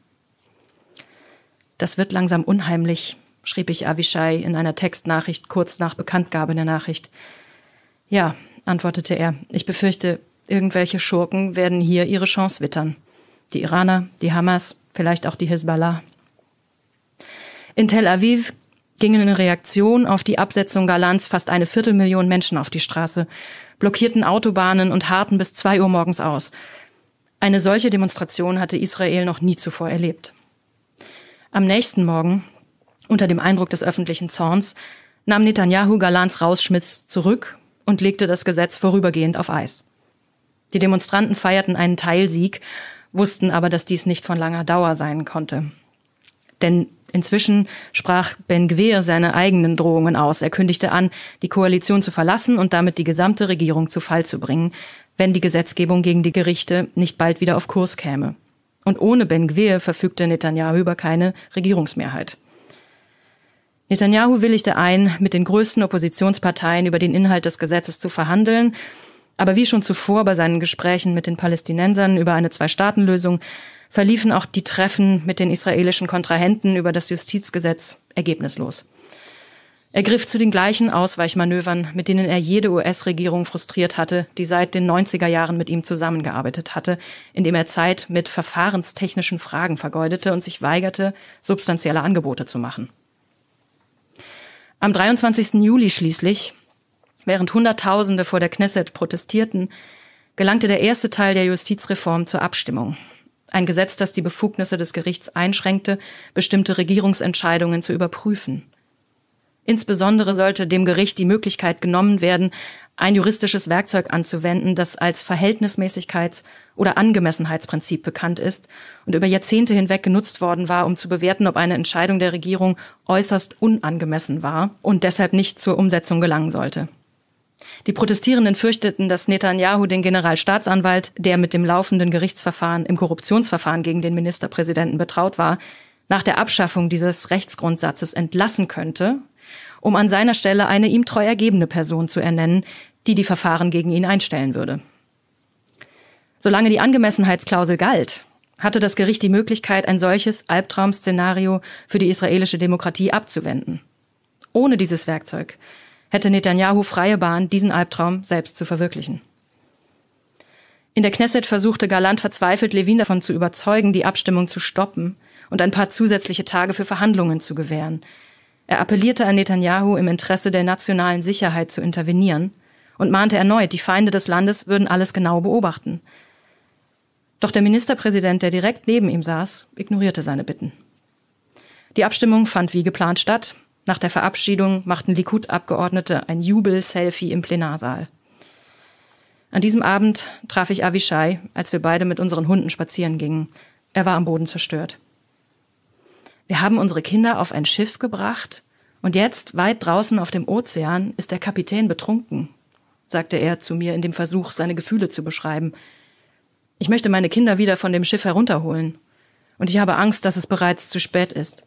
Das wird langsam unheimlich, schrieb ich Avishai in einer Textnachricht kurz nach Bekanntgabe der Nachricht. Ja, antwortete er, ich befürchte, irgendwelche Schurken werden hier ihre Chance wittern. Die Iraner, die Hamas, vielleicht auch die Hisbollah. In Tel Aviv gingen in Reaktion auf die Absetzung Gallants fast 250.000 Menschen auf die Straße, blockierten Autobahnen und harrten bis 2 Uhr morgens aus. Eine solche Demonstration hatte Israel noch nie zuvor erlebt. Am nächsten Morgen, unter dem Eindruck des öffentlichen Zorns, nahm Netanyahu Gallants Rausschmiss zurück und legte das Gesetz vorübergehend auf Eis. Die Demonstranten feierten einen Teilsieg, wussten aber, dass dies nicht von langer Dauer sein konnte. Denn inzwischen sprach Ben Gvir seine eigenen Drohungen aus. Er kündigte an, die Koalition zu verlassen und damit die gesamte Regierung zu Fall zu bringen, wenn die Gesetzgebung gegen die Gerichte nicht bald wieder auf Kurs käme. Und ohne Ben Gvir verfügte Netanyahu über keine Regierungsmehrheit. Netanyahu willigte ein, mit den größten Oppositionsparteien über den Inhalt des Gesetzes zu verhandeln, aber wie schon zuvor bei seinen Gesprächen mit den Palästinensern über eine 2-Staaten-Lösung verliefen auch die Treffen mit den israelischen Kontrahenten über das Justizgesetz ergebnislos. Er griff zu den gleichen Ausweichmanövern, mit denen er jede US-Regierung frustriert hatte, die seit den 90er Jahren mit ihm zusammengearbeitet hatte, indem er Zeit mit verfahrenstechnischen Fragen vergeudete und sich weigerte, substanzielle Angebote zu machen. Am 23. Juli schließlich, während Hunderttausende vor der Knesset protestierten, gelangte der erste Teil der Justizreform zur Abstimmung. Ein Gesetz, das die Befugnisse des Gerichts einschränkte, bestimmte Regierungsentscheidungen zu überprüfen. Insbesondere sollte dem Gericht die Möglichkeit genommen werden, ein juristisches Werkzeug anzuwenden, das als Verhältnismäßigkeits- oder Angemessenheitsprinzip bekannt ist und über Jahrzehnte hinweg genutzt worden war, um zu bewerten, ob eine Entscheidung der Regierung äußerst unangemessen war und deshalb nicht zur Umsetzung gelangen sollte. Die Protestierenden fürchteten, dass Netanyahu den Generalstaatsanwalt, der mit dem laufenden Gerichtsverfahren im Korruptionsverfahren gegen den Ministerpräsidenten betraut war, nach der Abschaffung dieses Rechtsgrundsatzes entlassen könnte, um an seiner Stelle eine ihm treu ergebene Person zu ernennen, die die Verfahren gegen ihn einstellen würde. Solange die Angemessenheitsklausel galt, hatte das Gericht die Möglichkeit, ein solches Albtraum-Szenario für die israelische Demokratie abzuwenden. Ohne dieses Werkzeug hätte Netanyahu freie Bahn, diesen Albtraum selbst zu verwirklichen. In der Knesset versuchte Galland verzweifelt, Levin davon zu überzeugen, die Abstimmung zu stoppen und ein paar zusätzliche Tage für Verhandlungen zu gewähren. Er appellierte an Netanyahu, im Interesse der nationalen Sicherheit zu intervenieren und mahnte erneut, die Feinde des Landes würden alles genau beobachten. Doch der Ministerpräsident, der direkt neben ihm saß, ignorierte seine Bitten. Die Abstimmung fand wie geplant statt. Nach der Verabschiedung machten Likud-Abgeordnete ein Jubel-Selfie im Plenarsaal. An diesem Abend traf ich Avishai, als wir beide mit unseren Hunden spazieren gingen. Er war am Boden zerstört. Wir haben unsere Kinder auf ein Schiff gebracht und jetzt, weit draußen auf dem Ozean, ist der Kapitän betrunken, sagte er zu mir in dem Versuch, seine Gefühle zu beschreiben. Ich möchte meine Kinder wieder von dem Schiff herunterholen und ich habe Angst, dass es bereits zu spät ist.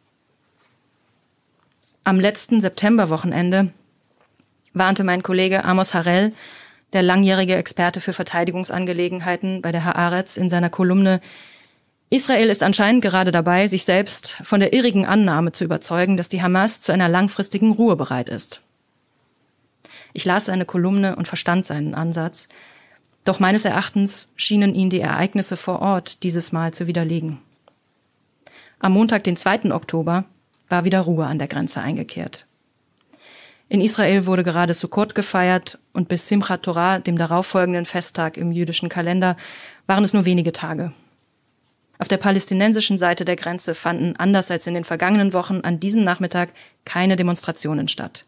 Am letzten Septemberwochenende warnte mein Kollege Amos Harel, der langjährige Experte für Verteidigungsangelegenheiten bei der Haaretz, in seiner Kolumne: Israel ist anscheinend gerade dabei, sich selbst von der irrigen Annahme zu überzeugen, dass die Hamas zu einer langfristigen Ruhe bereit ist. Ich las seine Kolumne und verstand seinen Ansatz, doch meines Erachtens schienen ihn die Ereignisse vor Ort dieses Mal zu widerlegen. Am Montag, den 2. Oktober, war wieder Ruhe an der Grenze eingekehrt. In Israel wurde gerade Sukkot gefeiert und bis Simchat Torah, dem darauffolgenden Festtag im jüdischen Kalender, waren es nur wenige Tage. Auf der palästinensischen Seite der Grenze fanden, anders als in den vergangenen Wochen, an diesem Nachmittag keine Demonstrationen statt.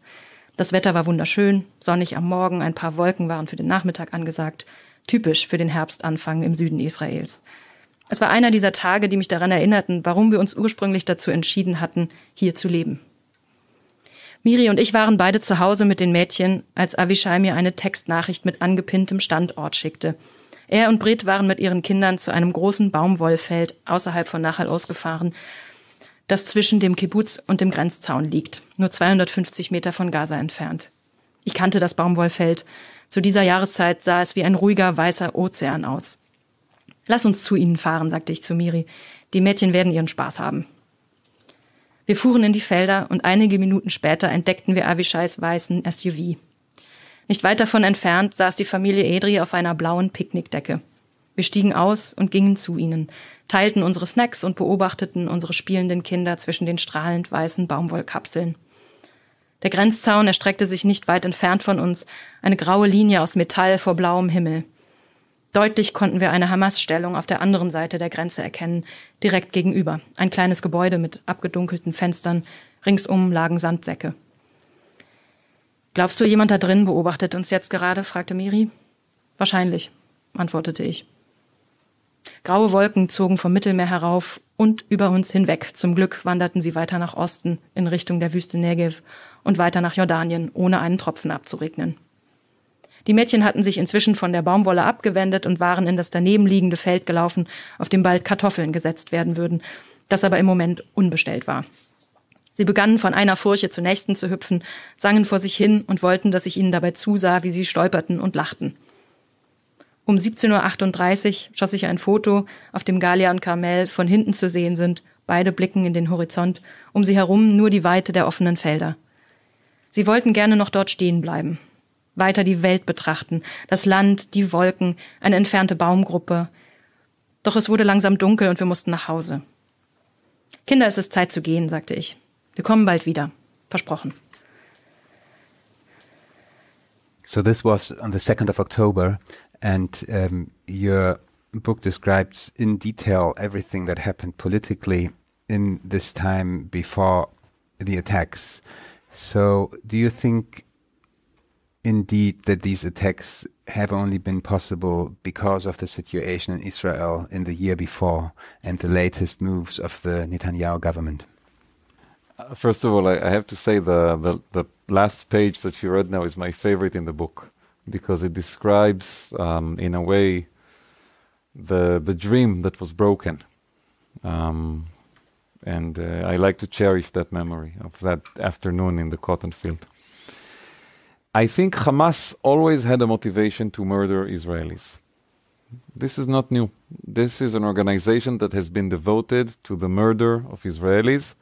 Das Wetter war wunderschön, sonnig am Morgen, ein paar Wolken waren für den Nachmittag angesagt, typisch für den Herbstanfang im Süden Israels. Es war einer dieser Tage, die mich daran erinnerten, warum wir uns ursprünglich dazu entschieden hatten, hier zu leben. Miri und ich waren beide zu Hause mit den Mädchen, als Avishai mir eine Textnachricht mit angepinntem Standort schickte. Er und Brit waren mit ihren Kindern zu einem großen Baumwollfeld außerhalb von Nach ausgefahren, das zwischen dem Kibbuz und dem Grenzzaun liegt, nur 250 Meter von Gaza entfernt. Ich kannte das Baumwollfeld. Zu dieser Jahreszeit sah es wie ein ruhiger, weißer Ozean aus. Lass uns zu ihnen fahren, sagte ich zu Miri. Die Mädchen werden ihren Spaß haben. Wir fuhren in die Felder und einige Minuten später entdeckten wir Avishais weißen SUV. Nicht weit davon entfernt saß die Familie Edri auf einer blauen Picknickdecke. Wir stiegen aus und gingen zu ihnen, teilten unsere Snacks und beobachteten unsere spielenden Kinder zwischen den strahlend weißen Baumwollkapseln. Der Grenzzaun erstreckte sich nicht weit entfernt von uns, eine graue Linie aus Metall vor blauem Himmel. Deutlich konnten wir eine Hamas-Stellung auf der anderen Seite der Grenze erkennen, direkt gegenüber. Ein kleines Gebäude mit abgedunkelten Fenstern, ringsum lagen Sandsäcke. »Glaubst du, jemand da drin beobachtet uns jetzt gerade?« fragte Miri. »Wahrscheinlich«, antwortete ich. Graue Wolken zogen vom Mittelmeer herauf und über uns hinweg. Zum Glück wanderten sie weiter nach Osten, in Richtung der Wüste Negev und weiter nach Jordanien, ohne einen Tropfen abzuregnen. Die Mädchen hatten sich inzwischen von der Baumwolle abgewendet und waren in das daneben liegende Feld gelaufen, auf dem bald Kartoffeln gesetzt werden würden, das aber im Moment unbestellt war. Sie begannen von einer Furche zur nächsten zu hüpfen, sangen vor sich hin und wollten, dass ich ihnen dabei zusah, wie sie stolperten und lachten. Um 17:38 Uhr schoss ich ein Foto, auf dem Galia und Carmel von hinten zu sehen sind, beide blicken in den Horizont, um sie herum nur die Weite der offenen Felder. Sie wollten gerne noch dort stehen bleiben. Weiter die Welt betrachten, das Land, die Wolken, eine entfernte Baumgruppe. Doch es wurde langsam dunkel und wir mussten nach Hause. »Kinder, es ist Zeit zu gehen«, sagte ich. »Wir kommen bald wieder. Versprochen.« So this was on the 2nd of October, and your book describes in detail everything that happened politically in this time before the attacks. So do you think indeed that these attacks have only been possible because of the situation in Israel in the year before and the latest moves of the Netanyahu government? First of all, I have to say the last page that you read now is my favorite in the book, because it describes, in a way, the dream that was broken. And I like to cherish that memory of that afternoon in the cotton field. I think Hamas always had a motivation to murder Israelis. This is not new. This is an organization that has been devoted to the murder of Israelis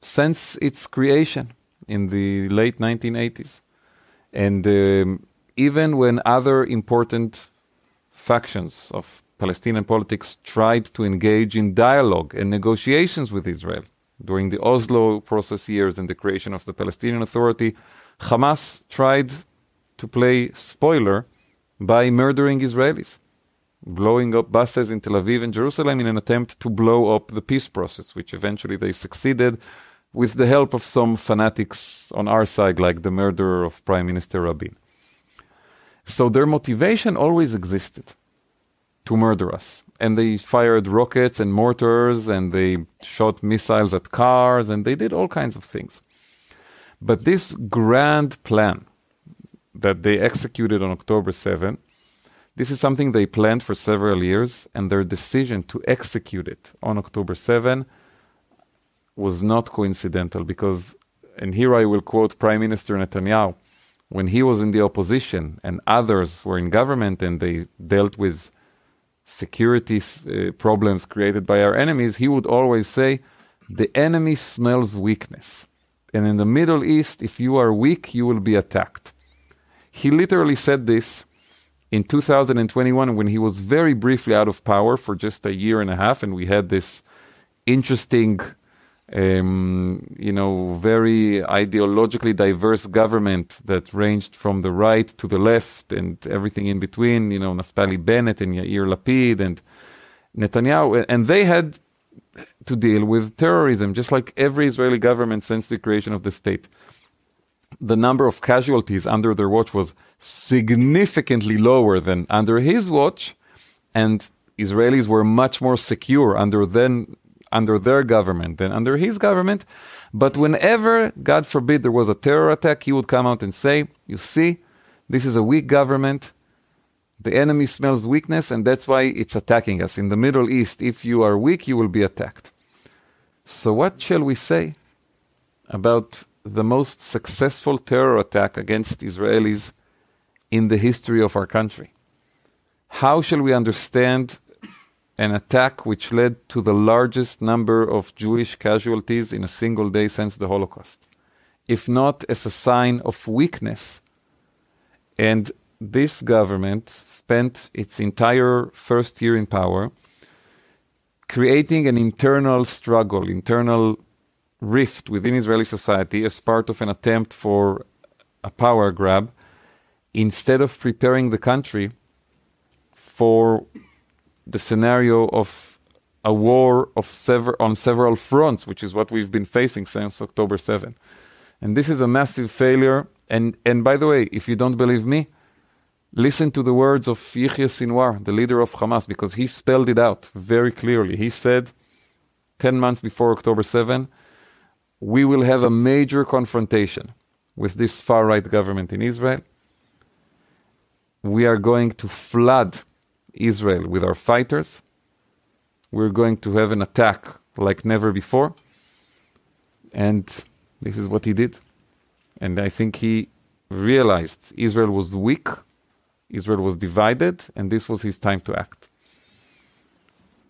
since its creation in the late 1980s. And even when other important factions of Palestinian politics tried to engage in dialogue and negotiations with Israel during the Oslo process years and the creation of the Palestinian Authority, Hamas tried to play spoiler by murdering Israelis, blowing up buses in Tel Aviv and Jerusalem in an attempt to blow up the peace process, which eventually they succeeded with the help of some fanatics on our side, like the murderer of Prime Minister Rabin. So their motivation always existed to murder us. And they fired rockets and mortars, and they shot missiles at cars, and they did all kinds of things. But this grand plan that they executed on October 7, this is something they planned for several years, and their decision to execute it on October 7 was not coincidental, because, and here I will quote Prime Minister Netanyahu, when he was in the opposition and others were in government and they dealt with security problems created by our enemies, he would always say, the enemy smells weakness. And in the Middle East, if you are weak, you will be attacked. He literally said this in 2021 when he was very briefly out of power for just a year and a half, and we had this interesting very ideologically diverse government that ranged from the right to the left and everything in between, Naftali Bennett and Yair Lapid and Netanyahu. And they had to deal with terrorism, just like every Israeli government since the creation of the state. The number of casualties under their watch was significantly lower than under his watch, and Israelis were much more secure under their government than under his government. But whenever, God forbid, there was a terror attack, he would come out and say, you see, this is a weak government, the enemy smells weakness, and that's why it's attacking us. In the Middle East, if you are weak, you will be attacked. So what shall we say about the most successful terror attack against Israelis in the history of our country? How shall we understand an attack which led to the largest number of Jewish casualties in a single day since the Holocaust, if not as a sign of weakness? And this government spent its entire first year in power creating an internal struggle, internal rift within Israeli society as part of an attempt for a power grab, instead of preparing the country for the scenario of a war on several fronts, which is what we've been facing since October 7. And this is a massive failure. And by the way, if you don't believe me, listen to the words of Yahya Sinwar, the leader of Hamas, because he spelled it out very clearly. He said, 10 months before October 7, we will have a major confrontation with this far-right government in Israel. We are going to flood Israel with our fighters. We're going to have an attack like never before. And this is what he did. And I think he realized Israel was weak, Israel was divided, and this was his time to act.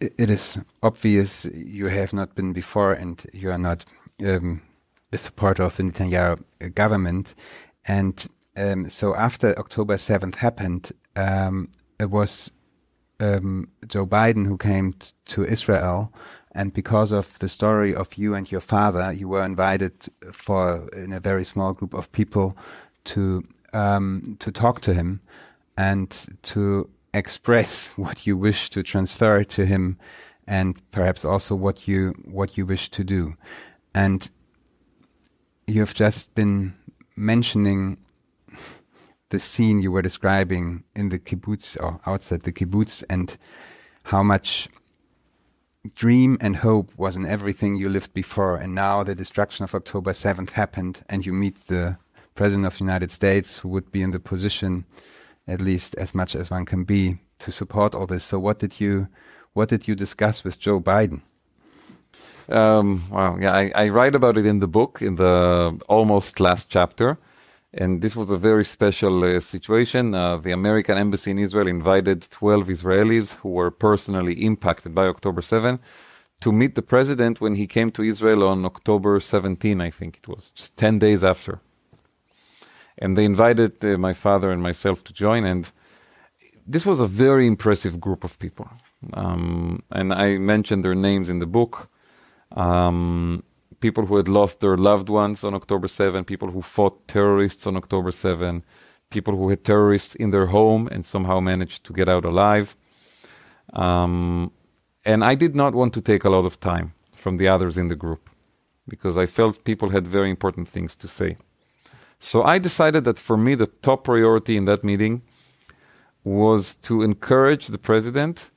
It is obvious you have not been before, and you are not a supporter of the Netanyahu government. And so after October 7th happened, it was Joe Biden who came to Israel, and because of the story of you and your father, you were invited in a very small group of people to talk to him and to express what you wish to transfer to him, and perhaps also what you wish to do. And you have just been mentioning the scene you were describing in the kibbutz or outside the kibbutz, and how much dream and hope was in everything you lived before. And now the destruction of October 7th happened, and you meet the President of the United States, who would be in the position, at least as much as one can be, to support all this. So what did you discuss with Joe Biden? I write about it in the book, in the almost last chapter. And this was a very special situation. The American embassy in Israel invited 12 Israelis who were personally impacted by October 7 to meet the president when he came to Israel on October 17, I think it was, just 10 days after. And they invited my father and myself to join, and this was a very impressive group of people. And I mentioned their names in the book. People who had lost their loved ones on October 7, people who fought terrorists on October 7, people who had terrorists in their home and somehow managed to get out alive. And I did not want to take a lot of time from the others in the group because I felt people had very important things to say. So I decided that for me, the top priority in that meeting was to encourage the president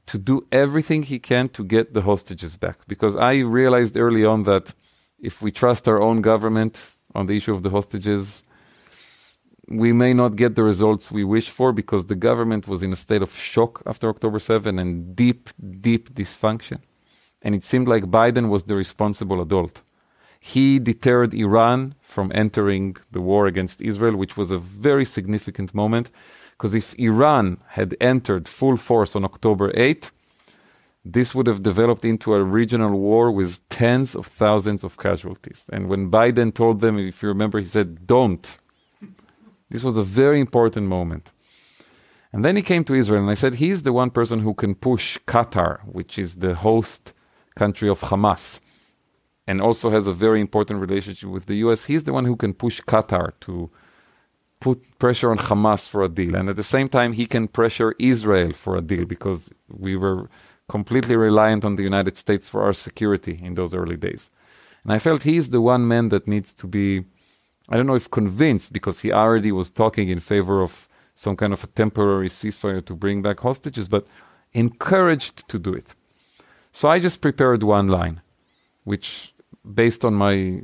to do everything he can to get the hostages back. Because I realized early on that if we trust our own government on the issue of the hostages, we may not get the results we wish for because the government was in a state of shock after October 7 and deep dysfunction. And it seemed like Biden was the responsible adult. He deterred Iran from entering the war against Israel, which was a very significant moment. Because if Iran had entered full force on October 8, this would have developed into a regional war with tens of thousands of casualties. And when Biden told them, if you remember, he said, don't. This was a very important moment. And then he came to Israel, and I said, he's the one person who can push Qatar, which is the host country of Hamas, and also has a very important relationship with the US. He's the one who can push Qatar to put pressure on Hamas for a deal. And at the same time, he can pressure Israel for a deal because we were completely reliant on the United States for our security in those early days. And I felt he's the one man that needs to be, I don't know if convinced, because he already was talking in favor of some kind of a temporary ceasefire to bring back hostages, but encouraged to do it. So I just prepared one line, which, based on my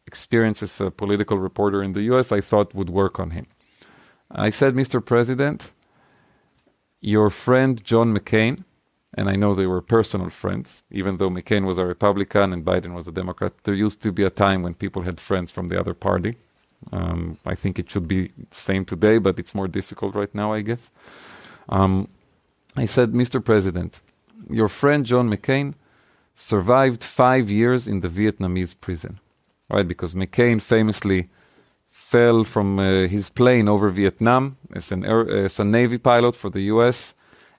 experience as a political reporter in the US, I thought would work on him. I said, Mr. President, your friend John McCain, and I know they were personal friends, even though McCain was a Republican and Biden was a Democrat, there used to be a time when people had friends from the other party. I think it should be the same today, but it's more difficult right now, I guess. I said, Mr. President, your friend John McCain survived 5 years in the Vietnamese prison. Right, because McCain famously fell from his plane over Vietnam as a Navy pilot for the US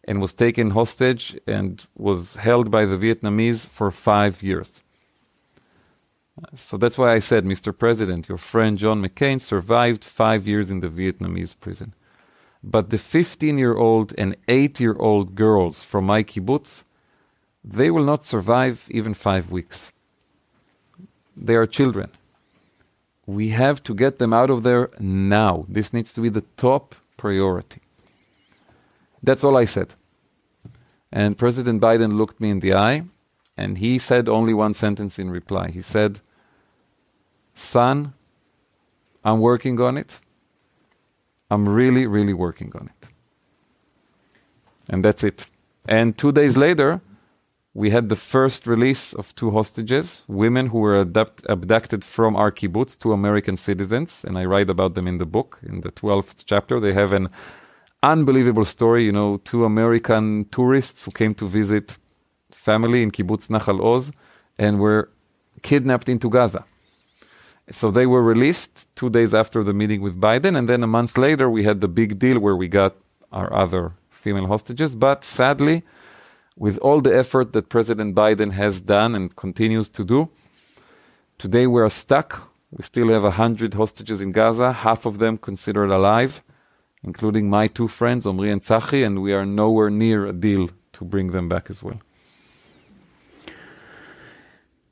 and was taken hostage and was held by the Vietnamese for 5 years. So that's why I said, Mr. President, your friend John McCain survived 5 years in the Vietnamese prison. But the 15-year-old and 8-year-old girls from my kibbutz, they will not survive even 5 weeks. They are children. We have to get them out of there now. This needs to be the top priority. That's all I said. And President Biden looked me in the eye, and he said only one sentence in reply. He said, son, I'm working on it. I'm really, really working on it. And that's it. And 2 days later, we had the first release of 2 hostages, women who were abducted from our kibbutz, 2 American citizens, and I write about them in the book, in the 12th chapter. They have an unbelievable story, 2 American tourists who came to visit family in kibbutz Nach Oz and were kidnapped into Gaza. So they were released 2 days after the meeting with Biden, and then a month later we had the big deal where we got our other female hostages, but sadly, with all the effort that President Biden has done and continues to do, today we are stuck. We still have 100 hostages in Gaza, half of them considered alive, including my 2 friends, Omri and Tzachi, and we are nowhere near a deal to bring them back as well.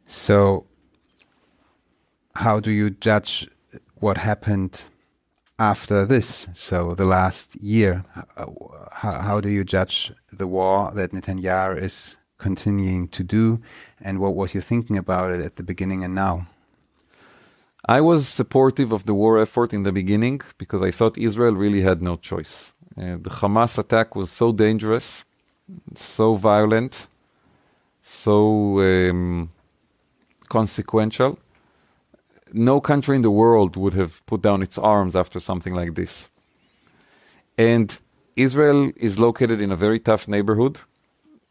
So, how do you judge what happened after this, so the last year? How do you judge the war that Netanyahu is continuing to do, and what was you thinking about it at the beginning and now? I was supportive of the war effort in the beginning because I thought Israel really had no choice. The Hamas attack was so dangerous, so violent, so consequential. No country in the world would have put down its arms after something like this. And Israel is located in a very tough neighborhood.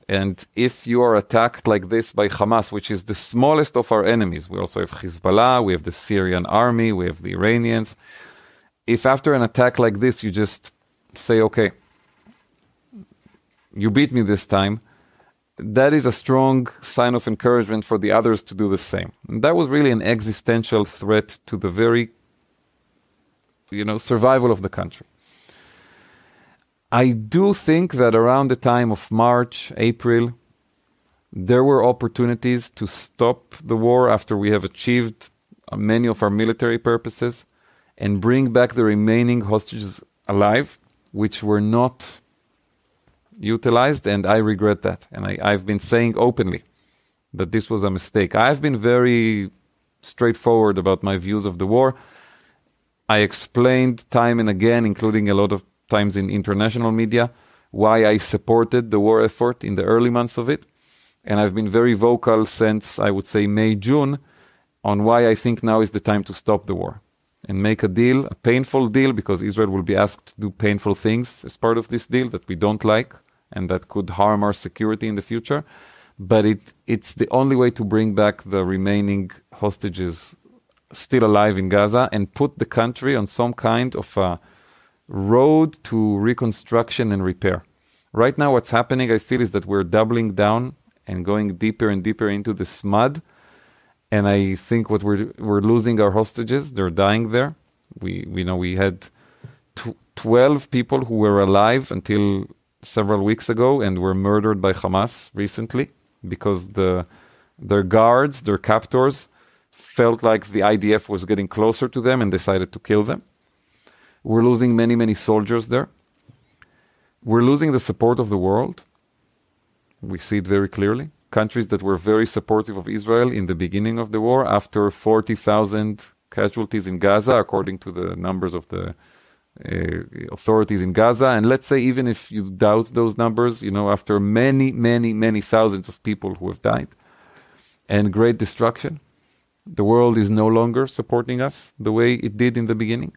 And if you are attacked like this by Hamas, which is the smallest of our enemies, we also have Hezbollah, we have the Syrian army, we have the Iranians. If after an attack like this, you just say, okay, you beat me this time, that is a strong sign of encouragement for the others to do the same. And that was really an existential threat to the very, survival of the country. I do think that around the time of March, April, there were opportunities to stop the war after we have achieved many of our military purposes and bring back the remaining hostages alive, which were not utilized, and I regret that. And I've been saying openly that this was a mistake. I've been very straightforward about my views of the war. I explained time and again, including a lot of times in international media, why I supported the war effort in the early months of it. And I've been very vocal since, I would say, May, June, on why I think now is the time to stop the war and make a deal, a painful deal, because Israel will be asked to do painful things as part of this deal that we don't like and that could harm our security in the future. But it's the only way to bring back the remaining hostages still alive in Gaza and put the country on some kind of a road to reconstruction and repair. Right now, what's happening, I feel, is that we're doubling down and going deeper and deeper into this mud. And I think what we're losing our hostages. They're dying there. We had 12 people who were alive until several weeks ago and were murdered by Hamas recently because their guards, their captors, felt like the IDF was getting closer to them and decided to kill them. We're losing many, many soldiers there. We're losing the support of the world. We see it very clearly. Countries that were very supportive of Israel in the beginning of the war, after 40,000 casualties in Gaza, according to the numbers of the authorities in Gaza. And let's say, even if you doubt those numbers, after many, many, many thousands of people who have died and great destruction, the world is no longer supporting us the way it did in the beginning.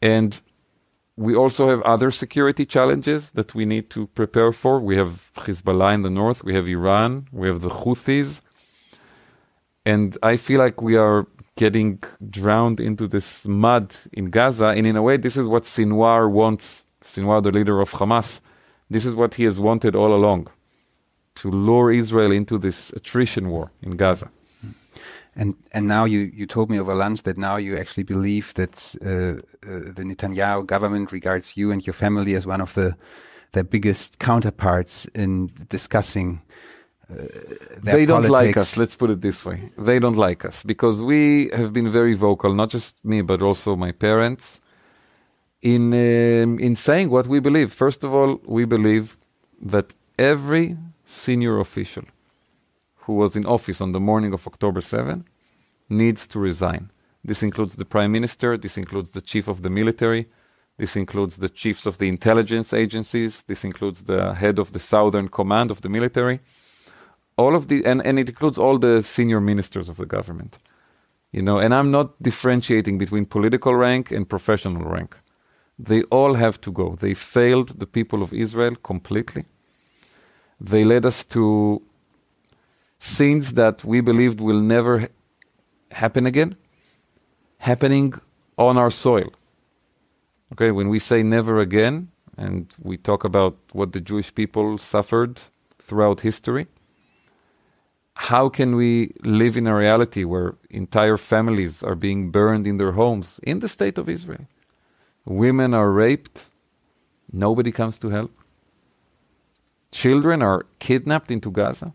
And we also have other security challenges that we need to prepare for. We have Hezbollah in the north, we have Iran, we have the Houthis. And I feel like we are getting drowned into this mud in Gaza. And in a way, this is what Sinwar wants, Sinwar, the leader of Hamas. This is what he has wanted all along, to lure Israel into this attrition war in Gaza. And now you told me over lunch that now you actually believe that the Netanyahu government regards you and your family as one of their biggest counterparts in discussing their They don't politics. like us, let's put it this way. They don't like us because we have been very vocal, not just me, but also my parents, in saying what we believe. First of all, we believe that every senior official who was in office on the morning of October 7 needs to resign. This includes the prime minister, this includes the chief of the military, this includes the chiefs of the intelligence agencies, this includes the head of the southern command of the military, all of the, and it includes all the senior ministers of the government. And I'm not differentiating between political rank and professional rank. They all have to go. They failed the people of Israel completely. They led us to scenes that we believed will never happen again, happening on our soil. Okay, when we say never again, and we talk about what the Jewish people suffered throughout history, how can we live in a reality where entire families are being burned in their homes in the state of Israel? Women are raped, nobody comes to help. Children are kidnapped into Gaza.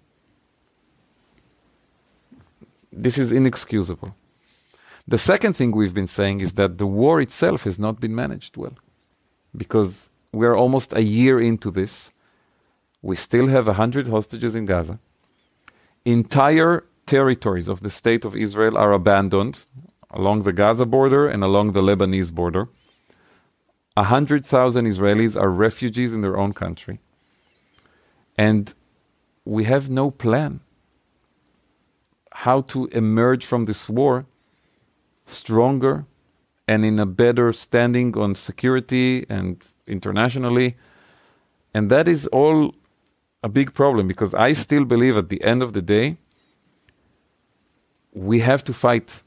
This is inexcusable. The second thing we've been saying is that the war itself has not been managed well, because we're almost a year into this. We still have 100 hostages in Gaza. Entire territories of the state of Israel are abandoned along the Gaza border and along the Lebanese border. 100,000 Israelis are refugees in their own country. And we have no plan how to emerge from this war stronger and in a better standing on security and internationally. And that is all a big problem, because I still believe at the end of the day, we have to fight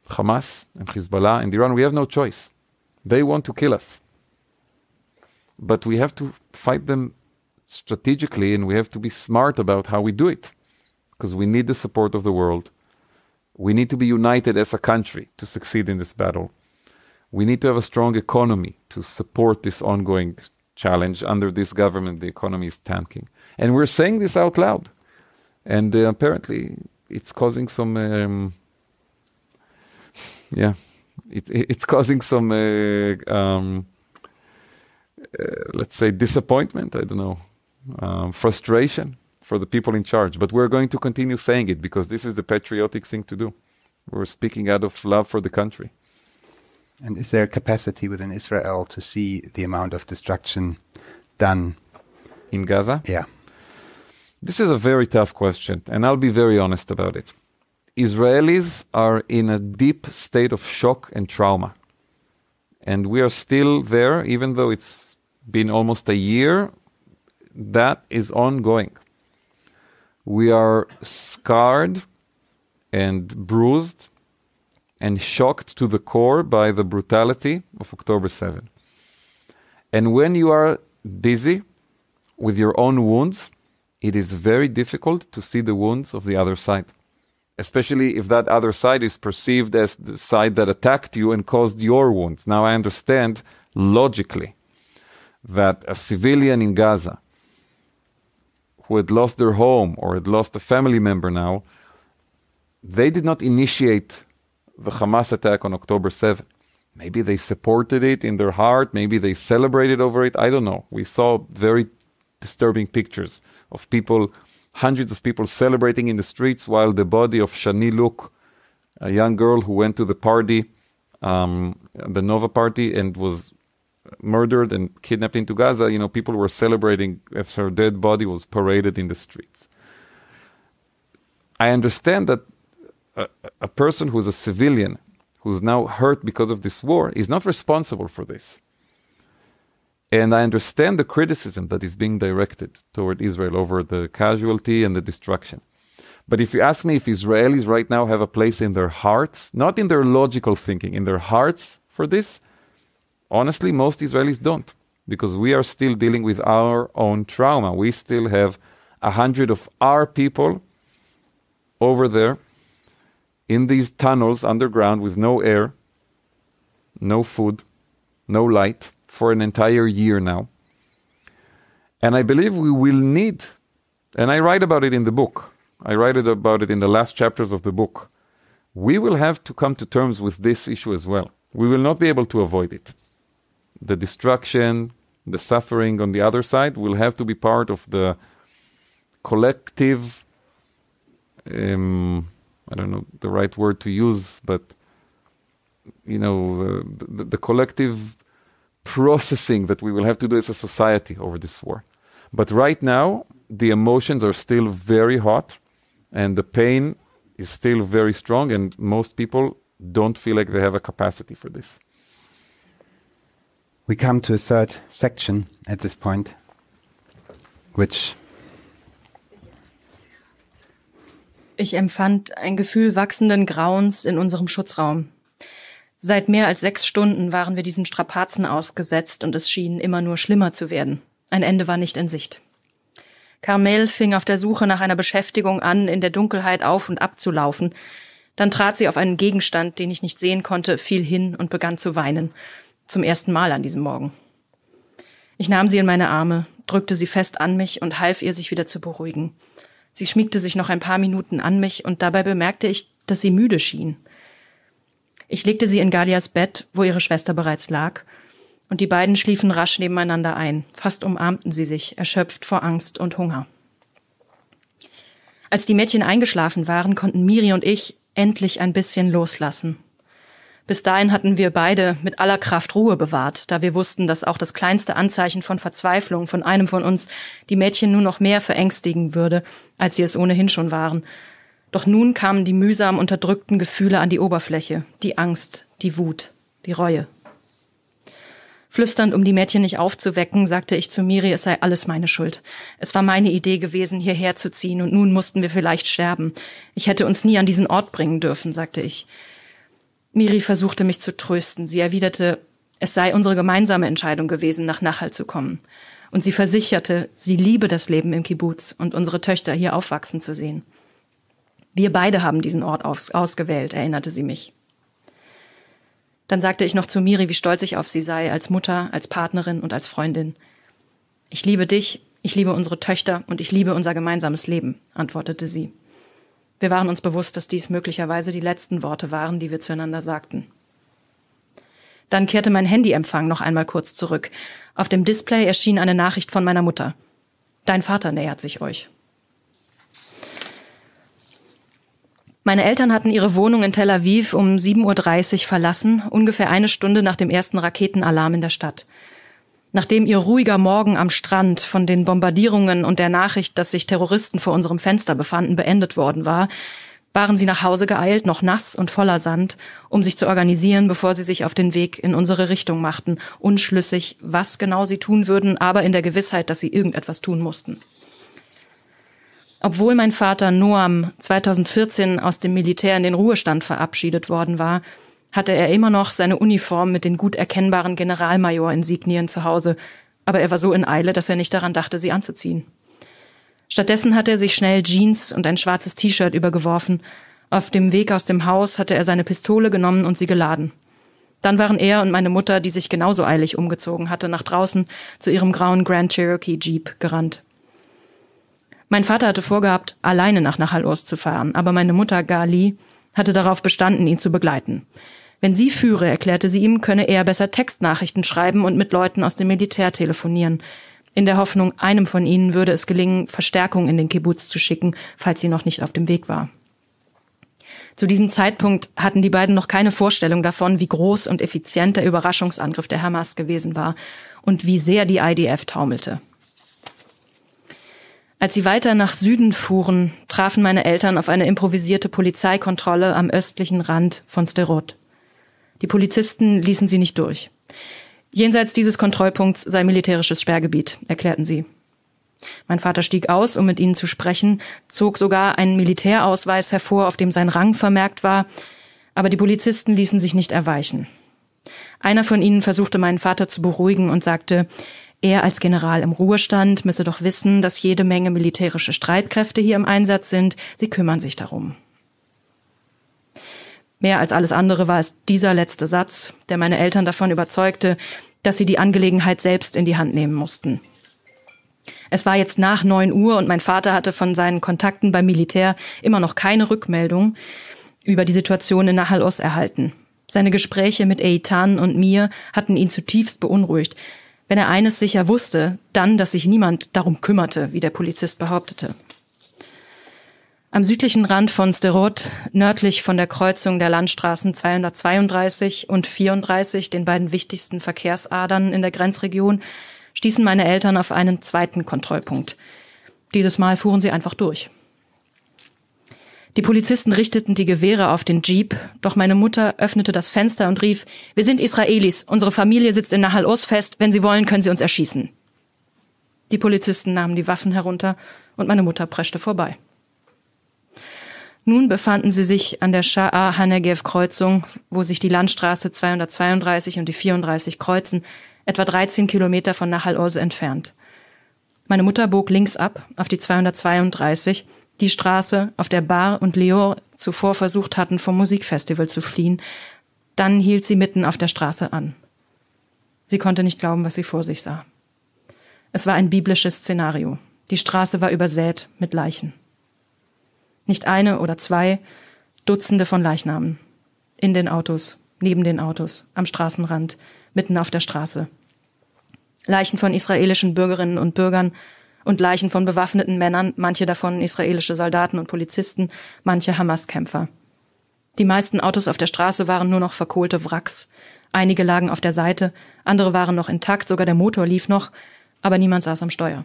Hamas and Hezbollah and Iran. We have no choice. They want to kill us. But we have to fight them strategically, and we have to be smart about how we do it, because we need the support of the world. We need to be united as a country to succeed in this battle. We need to have a strong economy to support this ongoing challenge. Under this government, the economy is tanking. And we're saying this out loud. And apparently it's causing some... it's causing some, let's say, disappointment, I don't know, frustration for the people in charge. But we're going to continue saying it, because this is the patriotic thing to do. We're speaking out of love for the country. And is there capacity within Israel to see the amount of destruction done in Gaza? Yeah. This is a very tough question, and I'll be very honest about it. Israelis are in a deep state of shock and trauma. And we are still there, even though it's been almost a year. That is ongoing. We are scarred and bruised and shocked to the core by the brutality of October 7. And when you are busy with your own wounds, it is very difficult to see the wounds of the other side, especially if that other side is perceived as the side that attacked you and caused your wounds. Now, I understand logically that a civilian in Gaza who had lost their home or had lost a family member now, they did not initiate the Hamas attack on October 7. Maybe they supported it in their heart, maybe they celebrated over it, I don't know. We saw very disturbing pictures of people, hundreds of people celebrating in the streets, while the body of Shani Luk, a young girl who went to the party, the Nova party, and was murdered and kidnapped into Gaza, people were celebrating as her dead body was paraded in the streets. I understand that a person who's a civilian, who's now hurt because of this war, is not responsible for this. And I understand the criticism that is being directed toward Israel over the casualty and the destruction. But if you ask me if Israelis right now have a place in their hearts, not in their logical thinking, in their hearts for this, honestly, most Israelis don't. Because we are still dealing with our own trauma. We still have 100 of our people over there in these tunnels underground with no air, no food, no light, for an entire year now. And I believe we will need, and I write about it in the book, I write about it in the last chapters of the book, we will have to come to terms with this issue as well. We will not be able to avoid it. The destruction, the suffering on the other side will have to be part of the collective, I don't know the right word to use, but the collective processing that we will have to do as a society over this war. But right now, the emotions are still very hot, and the pain is still very strong, and most people don't feel like they have a capacity for this. We come to a third section at this point, which... Ich empfand ein Gefühl wachsenden Grauens in unserem Schutzraum. Seit mehr als 6 Stunden waren wir diesen Strapazen ausgesetzt und es schien immer nur schlimmer zu werden. Ein Ende war nicht in Sicht. Carmel fing auf der Suche nach einer Beschäftigung an, in der Dunkelheit auf und ab zu laufen. Dann trat sie auf einen Gegenstand, den ich nicht sehen konnte, fiel hin und begann zu weinen. Zum ersten Mal an diesem Morgen. Ich nahm sie in meine Arme, drückte sie fest an mich und half ihr, sich wieder zu beruhigen. Sie schmiegte sich noch ein paar Minuten an mich und dabei bemerkte ich, dass sie müde schien. Ich legte sie in Galias Bett, wo ihre Schwester bereits lag, und die beiden schliefen rasch nebeneinander ein. Fast umarmten sie sich, erschöpft vor Angst und Hunger. Als die Mädchen eingeschlafen waren, konnten Miri und ich endlich ein bisschen loslassen. Bis dahin hatten wir beide mit aller Kraft Ruhe bewahrt, da wir wussten, dass auch das kleinste Anzeichen von Verzweiflung von einem von uns die Mädchen nur noch mehr verängstigen würde, als sie es ohnehin schon waren. Doch nun kamen die mühsam unterdrückten Gefühle an die Oberfläche, die Angst, die Wut, die Reue. Flüsternd, um die Mädchen nicht aufzuwecken, sagte ich zu Miri, es sei alles meine Schuld. Es war meine Idee gewesen, hierher zu ziehen, und nun mussten wir vielleicht sterben. Ich hätte uns nie an diesen Ort bringen dürfen, sagte ich. Miri versuchte mich zu trösten. Sie erwiderte, es sei unsere gemeinsame Entscheidung gewesen, nach zu kommen. Und sie versicherte, sie liebe das Leben im Kibbuz und unsere Töchter hier aufwachsen zu sehen. Wir beide haben diesen Ort ausgewählt, erinnerte sie mich. Dann sagte ich noch zu Miri, wie stolz ich auf sie sei, als Mutter, als Partnerin und als Freundin. Ich liebe dich, ich liebe unsere Töchter und ich liebe unser gemeinsames Leben, antwortete sie. Wir waren uns bewusst, dass dies möglicherweise die letzten Worte waren, die wir zueinander sagten. Dann kehrte mein Handyempfang noch einmal kurz zurück. Auf dem Display erschien eine Nachricht von meiner Mutter. Dein Vater nähert sich euch. Meine Eltern hatten ihre Wohnung in Tel Aviv um 7:30 Uhr verlassen, ungefähr eine Stunde nach dem ersten Raketenalarm in der Stadt. Nachdem ihr ruhiger Morgen am Strand von den Bombardierungen und der Nachricht, dass sich Terroristen vor unserem Fenster befanden, beendet worden war, waren sie nach Hause geeilt, noch nass und voller Sand, um sich zu organisieren, bevor sie sich auf den Weg in unsere Richtung machten, unschlüssig, was genau sie tun würden, aber in der Gewissheit, dass sie irgendetwas tun mussten. Obwohl mein Vater Noam 2014 aus dem Militär in den Ruhestand verabschiedet worden war, hatte er immer noch seine Uniform mit den gut erkennbaren Generalmajor-Insignien zu Hause, aber er war so in Eile, dass er nicht daran dachte, sie anzuziehen. Stattdessen hatte er sich schnell Jeans und ein schwarzes T-Shirt übergeworfen. Auf dem Weg aus dem Haus hatte er seine Pistole genommen und sie geladen. Dann waren er und meine Mutter, die sich genauso eilig umgezogen hatte, nach draußen zu ihrem grauen Grand Cherokee Jeep gerannt. Mein Vater hatte vorgehabt, alleine nach Oz zu fahren, aber meine Mutter Gali hatte darauf bestanden, ihn zu begleiten. Wenn sie führe, erklärte sie ihm, könne er besser Textnachrichten schreiben und mit Leuten aus dem Militär telefonieren, in der Hoffnung, einem von ihnen würde es gelingen, Verstärkung in den Kibbuz zu schicken, falls sie noch nicht auf dem Weg war. Zu diesem Zeitpunkt hatten die beiden noch keine Vorstellung davon, wie groß und effizient der Überraschungsangriff der Hamas gewesen war und wie sehr die IDF taumelte. Als sie weiter nach Süden fuhren, trafen meine Eltern auf eine improvisierte Polizeikontrolle am östlichen Rand von Sderot. Die Polizisten ließen sie nicht durch. Jenseits dieses Kontrollpunkts sei militärisches Sperrgebiet, erklärten sie. Mein Vater stieg aus, um mit ihnen zu sprechen, zog sogar einen Militärausweis hervor, auf dem sein Rang vermerkt war, aber die Polizisten ließen sich nicht erweichen. Einer von ihnen versuchte meinen Vater zu beruhigen und sagte, er als General im Ruhestand müsse doch wissen, dass jede Menge militärische Streitkräfte hier im Einsatz sind, sie kümmern sich darum. Mehr als alles andere war es dieser letzte Satz, der meine Eltern davon überzeugte, dass sie die Angelegenheit selbst in die Hand nehmen mussten. Es war jetzt nach 9 Uhr und mein Vater hatte von seinen Kontakten beim Militär immer noch keine Rückmeldung über die Situation in nach Oz erhalten. Seine Gespräche mit Eitan und mir hatten ihn zutiefst beunruhigt. Wenn er eines sicher wusste, dann, dass sich niemand darum kümmerte, wie der Polizist behauptete. Am südlichen Rand von Sderot, nördlich von der Kreuzung der Landstraßen 232 und 34, den beiden wichtigsten Verkehrsadern in der Grenzregion, stießen meine Eltern auf einen zweiten Kontrollpunkt. Dieses Mal fuhren sie einfach durch. Die Polizisten richteten die Gewehre auf den Jeep, doch meine Mutter öffnete das Fenster und rief, wir sind Israelis, unsere Familie sitzt in nach Oz fest, wenn sie wollen, können sie uns erschießen. Die Polizisten nahmen die Waffen herunter und meine Mutter preschte vorbei. Nun befanden sie sich an der Sha'ar-Hanegev-Kreuzung, wo sich die Landstraße 232 und die 34 kreuzen, etwa 13 Kilometer von nach Oz entfernt. Meine Mutter bog links ab auf die 232, die Straße, auf der Bar und Leor zuvor versucht hatten, vom Musikfestival zu fliehen. Dann hielt sie mitten auf der Straße an. Sie konnte nicht glauben, was sie vor sich sah. Es war ein biblisches Szenario. Die Straße war übersät mit Leichen. Nicht eine oder zwei, Dutzende von Leichnamen. In den Autos, neben den Autos, am Straßenrand, mitten auf der Straße. Leichen von israelischen Bürgerinnen und Bürgern und Leichen von bewaffneten Männern, manche davon israelische Soldaten und Polizisten, manche Hamas-Kämpfer. Die meisten Autos auf der Straße waren nur noch verkohlte Wracks. Einige lagen auf der Seite, andere waren noch intakt, sogar der Motor lief noch, aber niemand saß am Steuer.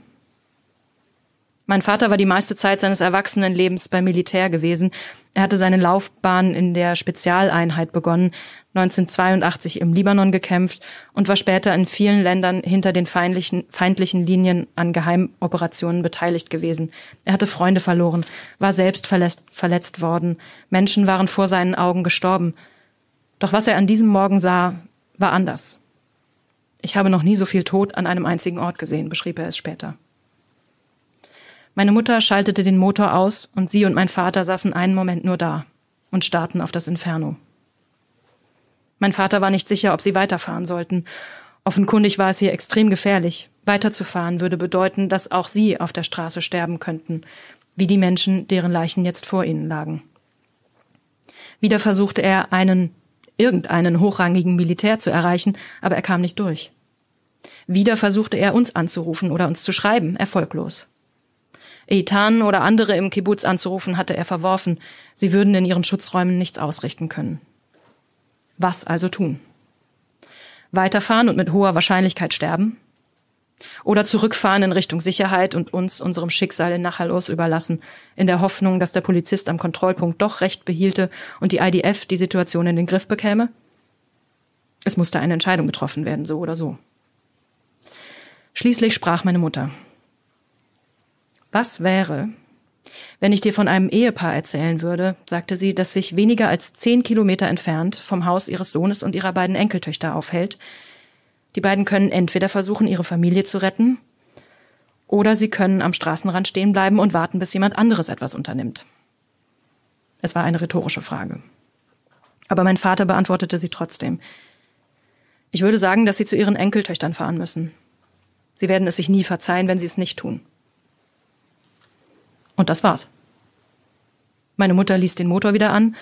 Mein Vater war die meiste Zeit seines Erwachsenenlebens beim Militär gewesen. Er hatte seine Laufbahn in der Spezialeinheit begonnen, 1982 im Libanon gekämpft und war später in vielen Ländern hinter den feindlichen Linien an Geheimoperationen beteiligt gewesen. Er hatte Freunde verloren, war selbst verletzt worden. Menschen waren vor seinen Augen gestorben. Doch was er an diesem Morgen sah, war anders. Ich habe noch nie so viel Tod an einem einzigen Ort gesehen, beschrieb er es später. Meine Mutter schaltete den Motor aus und sie und mein Vater saßen einen Moment nur da und starrten auf das Inferno. Mein Vater war nicht sicher, ob sie weiterfahren sollten. Offenkundig war es hier extrem gefährlich. Weiterzufahren würde bedeuten, dass auch sie auf der Straße sterben könnten, wie die Menschen, deren Leichen jetzt vor ihnen lagen. Wieder versuchte er, irgendeinen hochrangigen Militär zu erreichen, aber er kam nicht durch. Wieder versuchte er, uns anzurufen oder uns zu schreiben, erfolglos. Eitan oder andere im Kibbuz anzurufen, hatte er verworfen. Sie würden in ihren Schutzräumen nichts ausrichten können. Was also tun? Weiterfahren und mit hoher Wahrscheinlichkeit sterben? Oder zurückfahren in Richtung Sicherheit und uns unserem Schicksal in Nachalos überlassen, in der Hoffnung, dass der Polizist am Kontrollpunkt doch Recht behielte und die IDF die Situation in den Griff bekäme? Es musste eine Entscheidung getroffen werden, so oder so. Schließlich sprach meine Mutter. Was wäre, wenn ich dir von einem Ehepaar erzählen würde, sagte sie, das sich weniger als 10 Kilometer entfernt vom Haus ihres Sohnes und ihrer beiden Enkeltöchter aufhält. Die beiden können entweder versuchen, ihre Familie zu retten, oder sie können am Straßenrand stehen bleiben und warten, bis jemand anderes etwas unternimmt. Es war eine rhetorische Frage. Aber mein Vater beantwortete sie trotzdem. Ich würde sagen, dass sie zu ihren Enkeltöchtern fahren müssen. Sie werden es sich nie verzeihen, wenn sie es nicht tun. Und das war's. Meine Mutter ließ den Motor wieder an,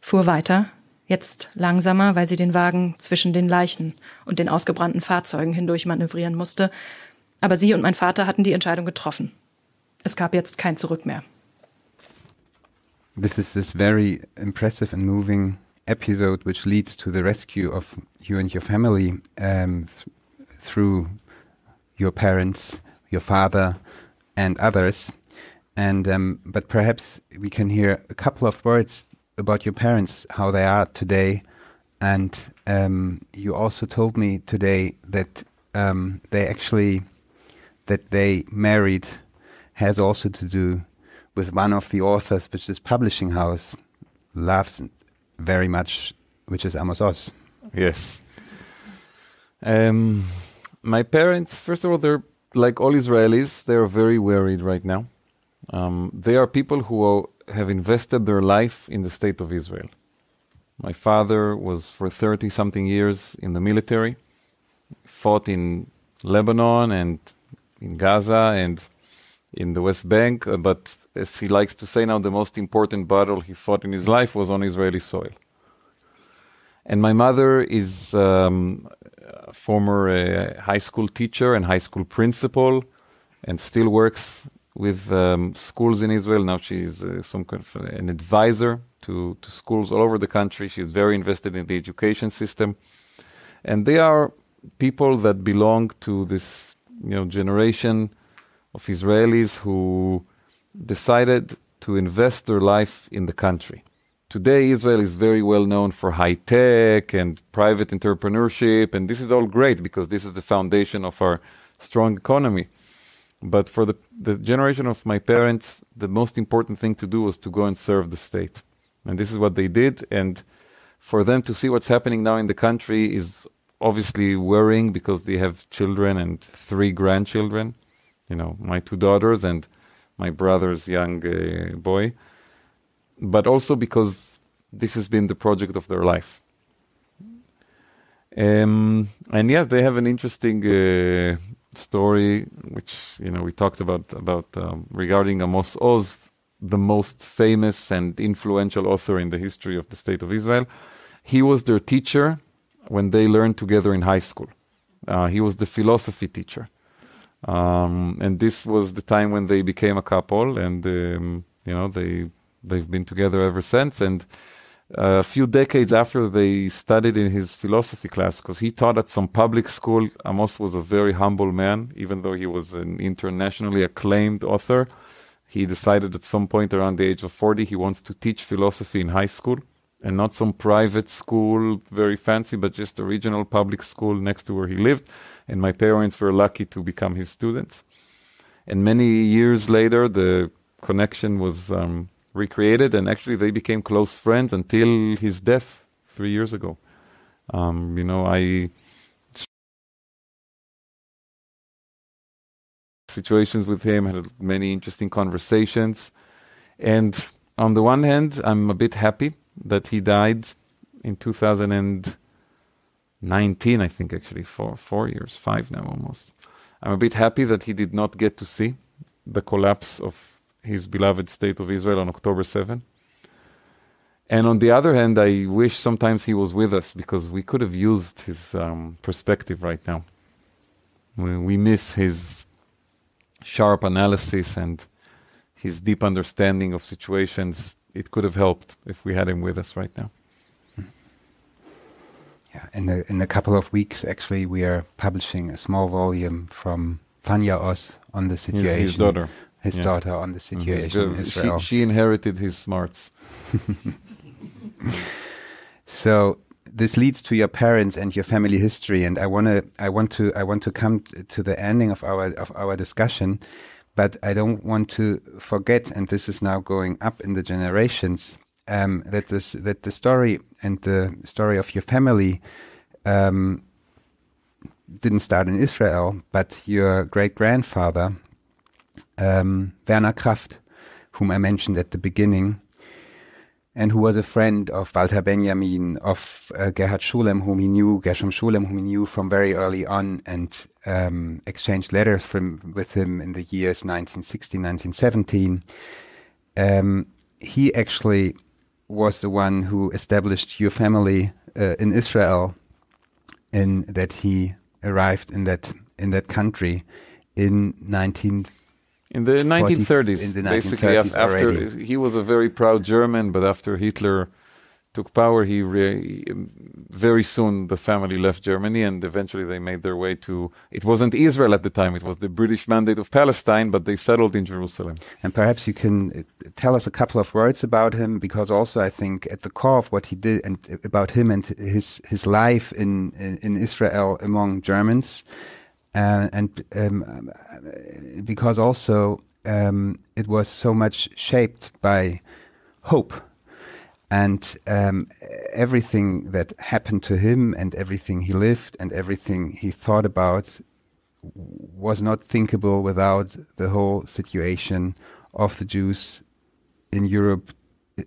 fuhr weiter, jetzt langsamer, weil sie den Wagen zwischen den Leichen und den ausgebrannten Fahrzeugen hindurch manövrieren musste. Aber sie und mein Vater hatten die Entscheidung getroffen. Es gab jetzt kein Zurück mehr. This is this very impressive and moving episode which leads to the rescue of you and your family through your parents, your father and others. And but perhaps we can hear a couple of words about your parents, how they are today. And you also told me today that they married has also to do with one of the authors which this publishing house loves very much, which is Amos Oz. Yes. My parents, first of all, they're like all Israelis, they are very worried right now. They are people who have invested their life in the state of Israel. My father was for 30-something years in the military, fought in Lebanon and in Gaza and in the West Bank, but as he likes to say now, the most important battle he fought in his life was on Israeli soil. And my mother is a former high school teacher and high school principal and still works with schools in Israel. Now she's some kind of an advisor to schools all over the country. She's very invested in the education system. And they are people that belong to this generation of Israelis who decided to invest their life in the country. Today, Israel is very well known for high tech and private entrepreneurship, and this is all great because this is the foundation of our strong economy. But for the generation of my parents, the most important thing to do was to go and serve the state. And this is what they did. And for them to see what's happening now in the country is obviously worrying because they have children and 3 grandchildren. My 2 daughters and my brother's young boy. But also because this has been the project of their life. And yes, they have an interesting story, which we talked about regarding Amos Oz, the most famous and influential author in the history of the State of Israel. He was their teacher when they learned together in high school. He was the philosophy teacher, and this was the time when they became a couple, and they've been together ever since. And a few decades after they studied in his philosophy class, because he taught at some public school. Amos was a very humble man, even though he was an internationally acclaimed author. He decided at some point around the age of 40 he wants to teach philosophy in high school, and not some private school, very fancy, but just a regional public school next to where he lived. And my parents were lucky to become his students. And many years later, the connection was recreated, and actually they became close friends until his death 3 years ago. I situations with him, had many interesting conversations. And on the one hand, I'm a bit happy that he died in 2019, I think actually, for 4 years, 5 now almost. I'm a bit happy that he did not get to see the collapse of his beloved state of Israel on October 7. And on the other hand, I wish sometimes he was with us, because we could have used his perspective right now. We miss his sharp analysis and his deep understanding of situations. It could have helped if we had him with us right now. Yeah, in a couple of weeks, actually, we are publishing a small volume from Fania Oz on the situation. His daughter. His daughter on the situation in Israel. She inherited his smarts. So this leads to your parents and your family history, and I want to come to the ending of our discussion, but I don't want to forget, and this is now going up in the generations, that the story and the story of your family didn't start in Israel, but your great-grandfather, Werner Kraft, whom I mentioned at the beginning, and who was a friend of Walter Benjamin, of Gerhard Scholem, Gershom Scholem, whom he knew from very early on, and exchanged letters with him in the years 1916, 1917. He actually was the one who established your family in Israel, in that he arrived in that country in in the 1930s, in the basically, 1930s after already. He was a very proud German, but after Hitler took power, very soon the family left Germany, and eventually they made their way to, it wasn't Israel at the time, it was the British Mandate of Palestine, but they settled in Jerusalem. And perhaps you can tell us a couple of words about him, because also I think at the core of what he did, and about him and his life in Israel among Germans, because also it was so much shaped by hope, and everything that happened to him and everything he lived and everything he thought about was not thinkable without the whole situation of the Jews in Europe,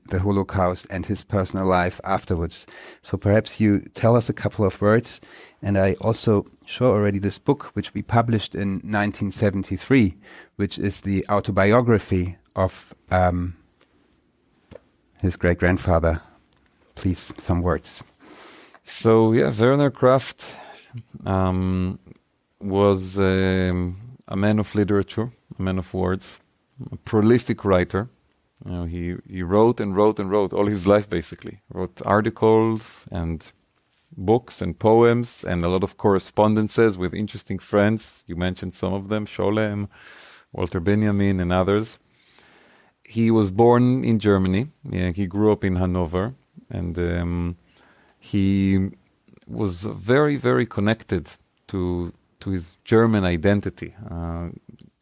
the Holocaust, and his personal life afterwards. So perhaps you tell us a couple of words. And I also show already this book, which we published in 1973, which is the autobiography of his great-grandfather. Please, some words. So, yeah, Werner Kraft was a man of literature, a man of words, a prolific writer. He wrote and wrote and wrote all his life, basically. Wrote articles and books and poems and a lot of correspondences with interesting friends. You mentioned some of them, Scholem, Walter Benjamin, and others. He was born in Germany. He grew up in Hanover, and he was very, very connected to his German identity.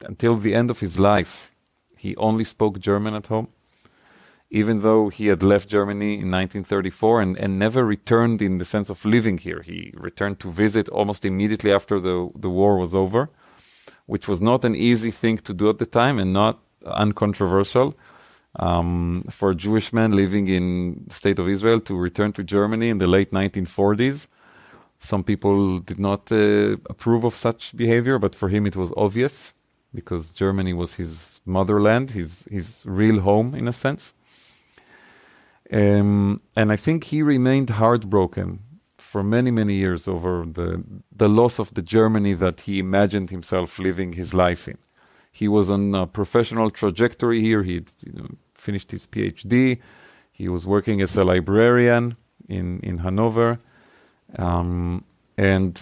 Until the end of his life, he only spoke German at home, even though he had left Germany in 1934 and never returned in the sense of living here. He returned to visit almost immediately after the war was over, which was not an easy thing to do at the time and not uncontroversial. For a Jewish man living in the state of Israel to return to Germany in the late 1940s. Some people did not approve of such behavior, but for him it was obvious, because Germany was his motherland, his real home in a sense. And I think he remained heartbroken for many, many years over the loss of the Germany that he imagined himself living his life in. He was on a professional trajectory here. He had finished his PhD. He was working as a librarian in Hanover, and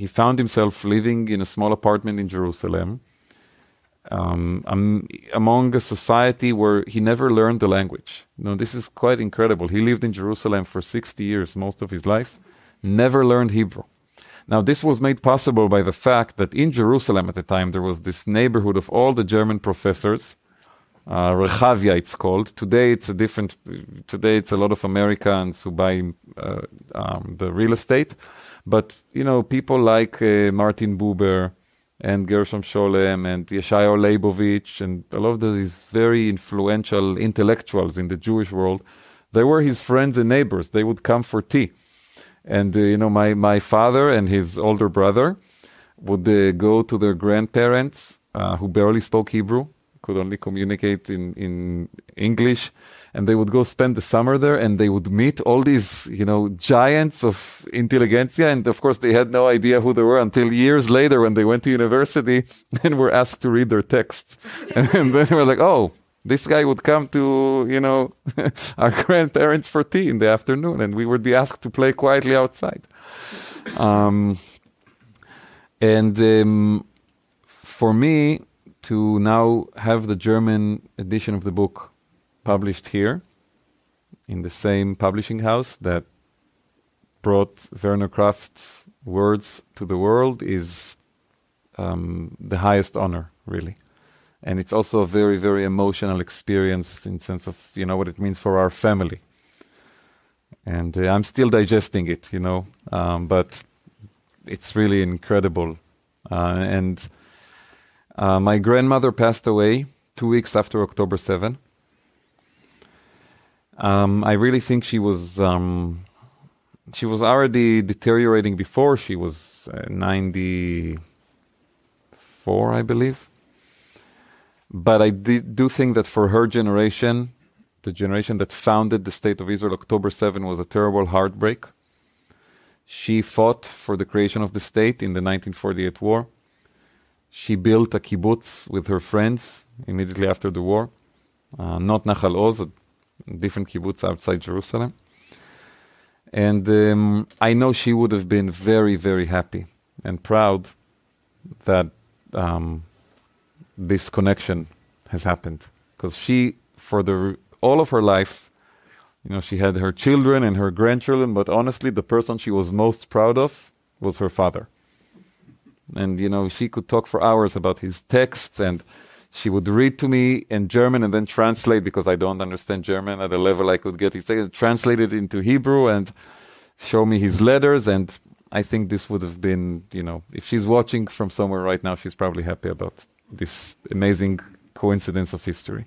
he found himself living in a small apartment in Jerusalem, among a society where he never learned the language. This is quite incredible. He lived in Jerusalem for 60 years, most of his life, never learned Hebrew. Now, this was made possible by the fact that in Jerusalem at the time, there was this neighborhood of all the German professors, Rehavia it's called. Today it's a lot of Americans who buy the real estate. But, people like Martin Buber and Gershom Scholem and Yeshayahu Leibovich and a lot of these very influential intellectuals in the Jewish world, they were his friends and neighbors. They would come for tea. And, my father and his older brother would go to their grandparents who barely spoke Hebrew, could only communicate in English, and they would go spend the summer there, and they would meet all these, giants of intelligentsia, and of course they had no idea who they were until years later when they went to university and were asked to read their texts. And then they were like, oh, this guy would come to, our grandparents for tea in the afternoon, and we would be asked to play quietly outside. For me, to now have the German edition of the book published here in the same publishing house that brought Werner Kraft's words to the world is the highest honor, really. And it's also a very, very emotional experience in sense of, what it means for our family. And I'm still digesting it, but it's really incredible. My grandmother passed away 2 weeks after October 7. I really think she was already deteriorating before. She was 94, I believe. But I do think that for her generation, the generation that founded the State of Israel, October 7 was a terrible heartbreak. She fought for the creation of the state in the 1948 war. She built a kibbutz with her friends immediately after the war, not Nach Oz, a different kibbutz outside Jerusalem. And I know she would have been very, very happy and proud that this connection has happened. Because she, for all of her life, she had her children and her grandchildren, but honestly, the person she was most proud of was her father. And, she could talk for hours about his texts, and she would read to me in German and then translate, because I don't understand German at a level I could get. He said, translate it into Hebrew and show me his letters. And I think this would have been, if she's watching from somewhere right now, she's probably happy about this amazing coincidence of history.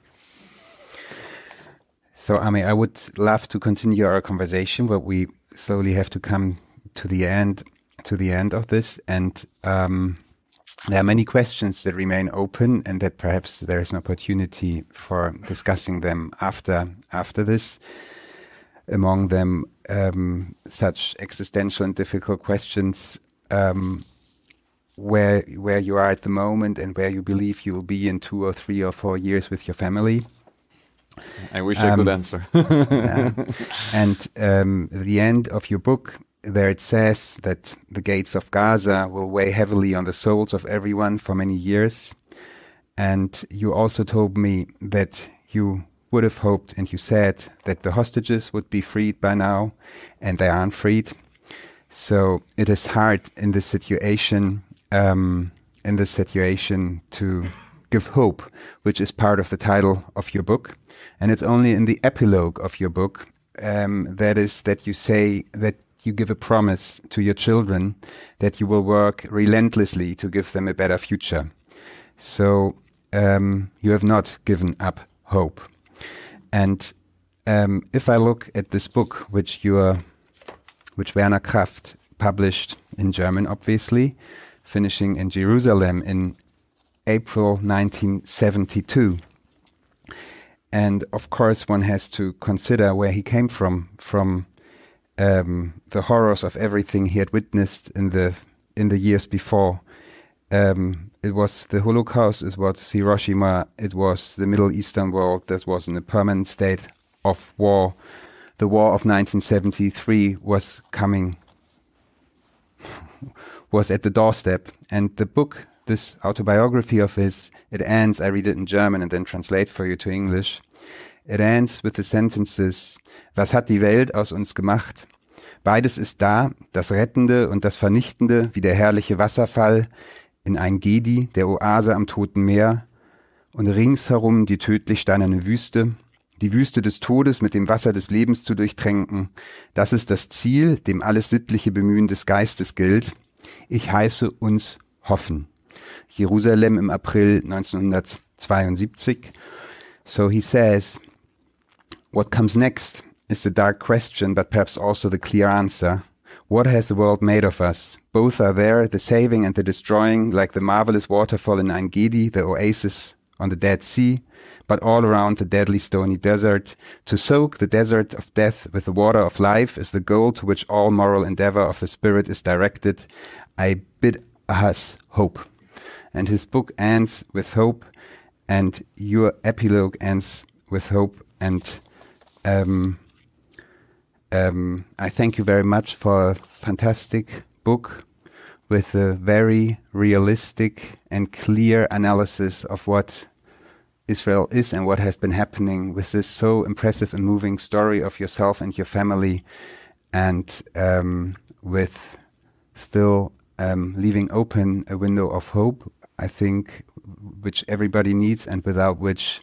So, Ami, I would love to continue our conversation, but we slowly have to come to the end of this. And there are many questions that remain open, and that perhaps there is an opportunity for discussing them after this. Among them, such existential and difficult questions, where you are at the moment and where you believe you will be in 2 or 3 or 4 years with your family. I wish I could answer. And the end of your book, there it says that the gates of Gaza will weigh heavily on the souls of everyone for many years. And you also told me that you would have hoped, and you said that the hostages would be freed by now, and they aren't freed. So it is hard in this situation to give hope, which is part of the title of your book. And it's only in the epilogue of your book that you say that you give a promise to your children that you will work relentlessly to give them a better future. So you have not given up hope. And if I look at this book, which Werner Kraft published in German, obviously, finishing in Jerusalem in April 1972. And of course, one has to consider where he came from the horrors of everything he had witnessed in the years before. It was the Holocaust, it was Hiroshima, it was the Middle Eastern world that was in a permanent state of war. The war of 1973 was at the doorstep. And the book, this autobiography of his, it ends, I read it in German and then translate for you to English. It ends with the sentences, was hat die Welt aus uns gemacht? Beides ist da, das Rettende und das Vernichtende, wie der herrliche Wasserfall in ein Gedi, der Oase am Toten Meer, und ringsherum die tödlich steinerne Wüste, die Wüste des Todes mit dem Wasser des Lebens zu durchtränken. Das ist das Ziel, dem alles sittliche Bemühen des Geistes gilt. Ich heiße uns hoffen. Jerusalem im April 1972. So he says, what comes next is the dark question, but perhaps also the clear answer. What has the world made of us? Both are there, the saving and the destroying, like the marvelous waterfall in Ein Gedi, the oasis on the Dead Sea, but all around the deadly stony desert. To soak the desert of death with the water of life is the goal to which all moral endeavor of the spirit is directed. I bid us hope. And his book ends with hope, and your epilogue ends with hope. And I thank you very much for a fantastic book with a very realistic and clear analysis of what Israel is and what has been happening, with this so impressive and moving story of yourself and your family, and with still leaving open a window of hope, I think, which everybody needs and without which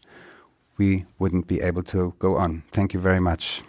we wouldn't be able to go on. Thank you very much.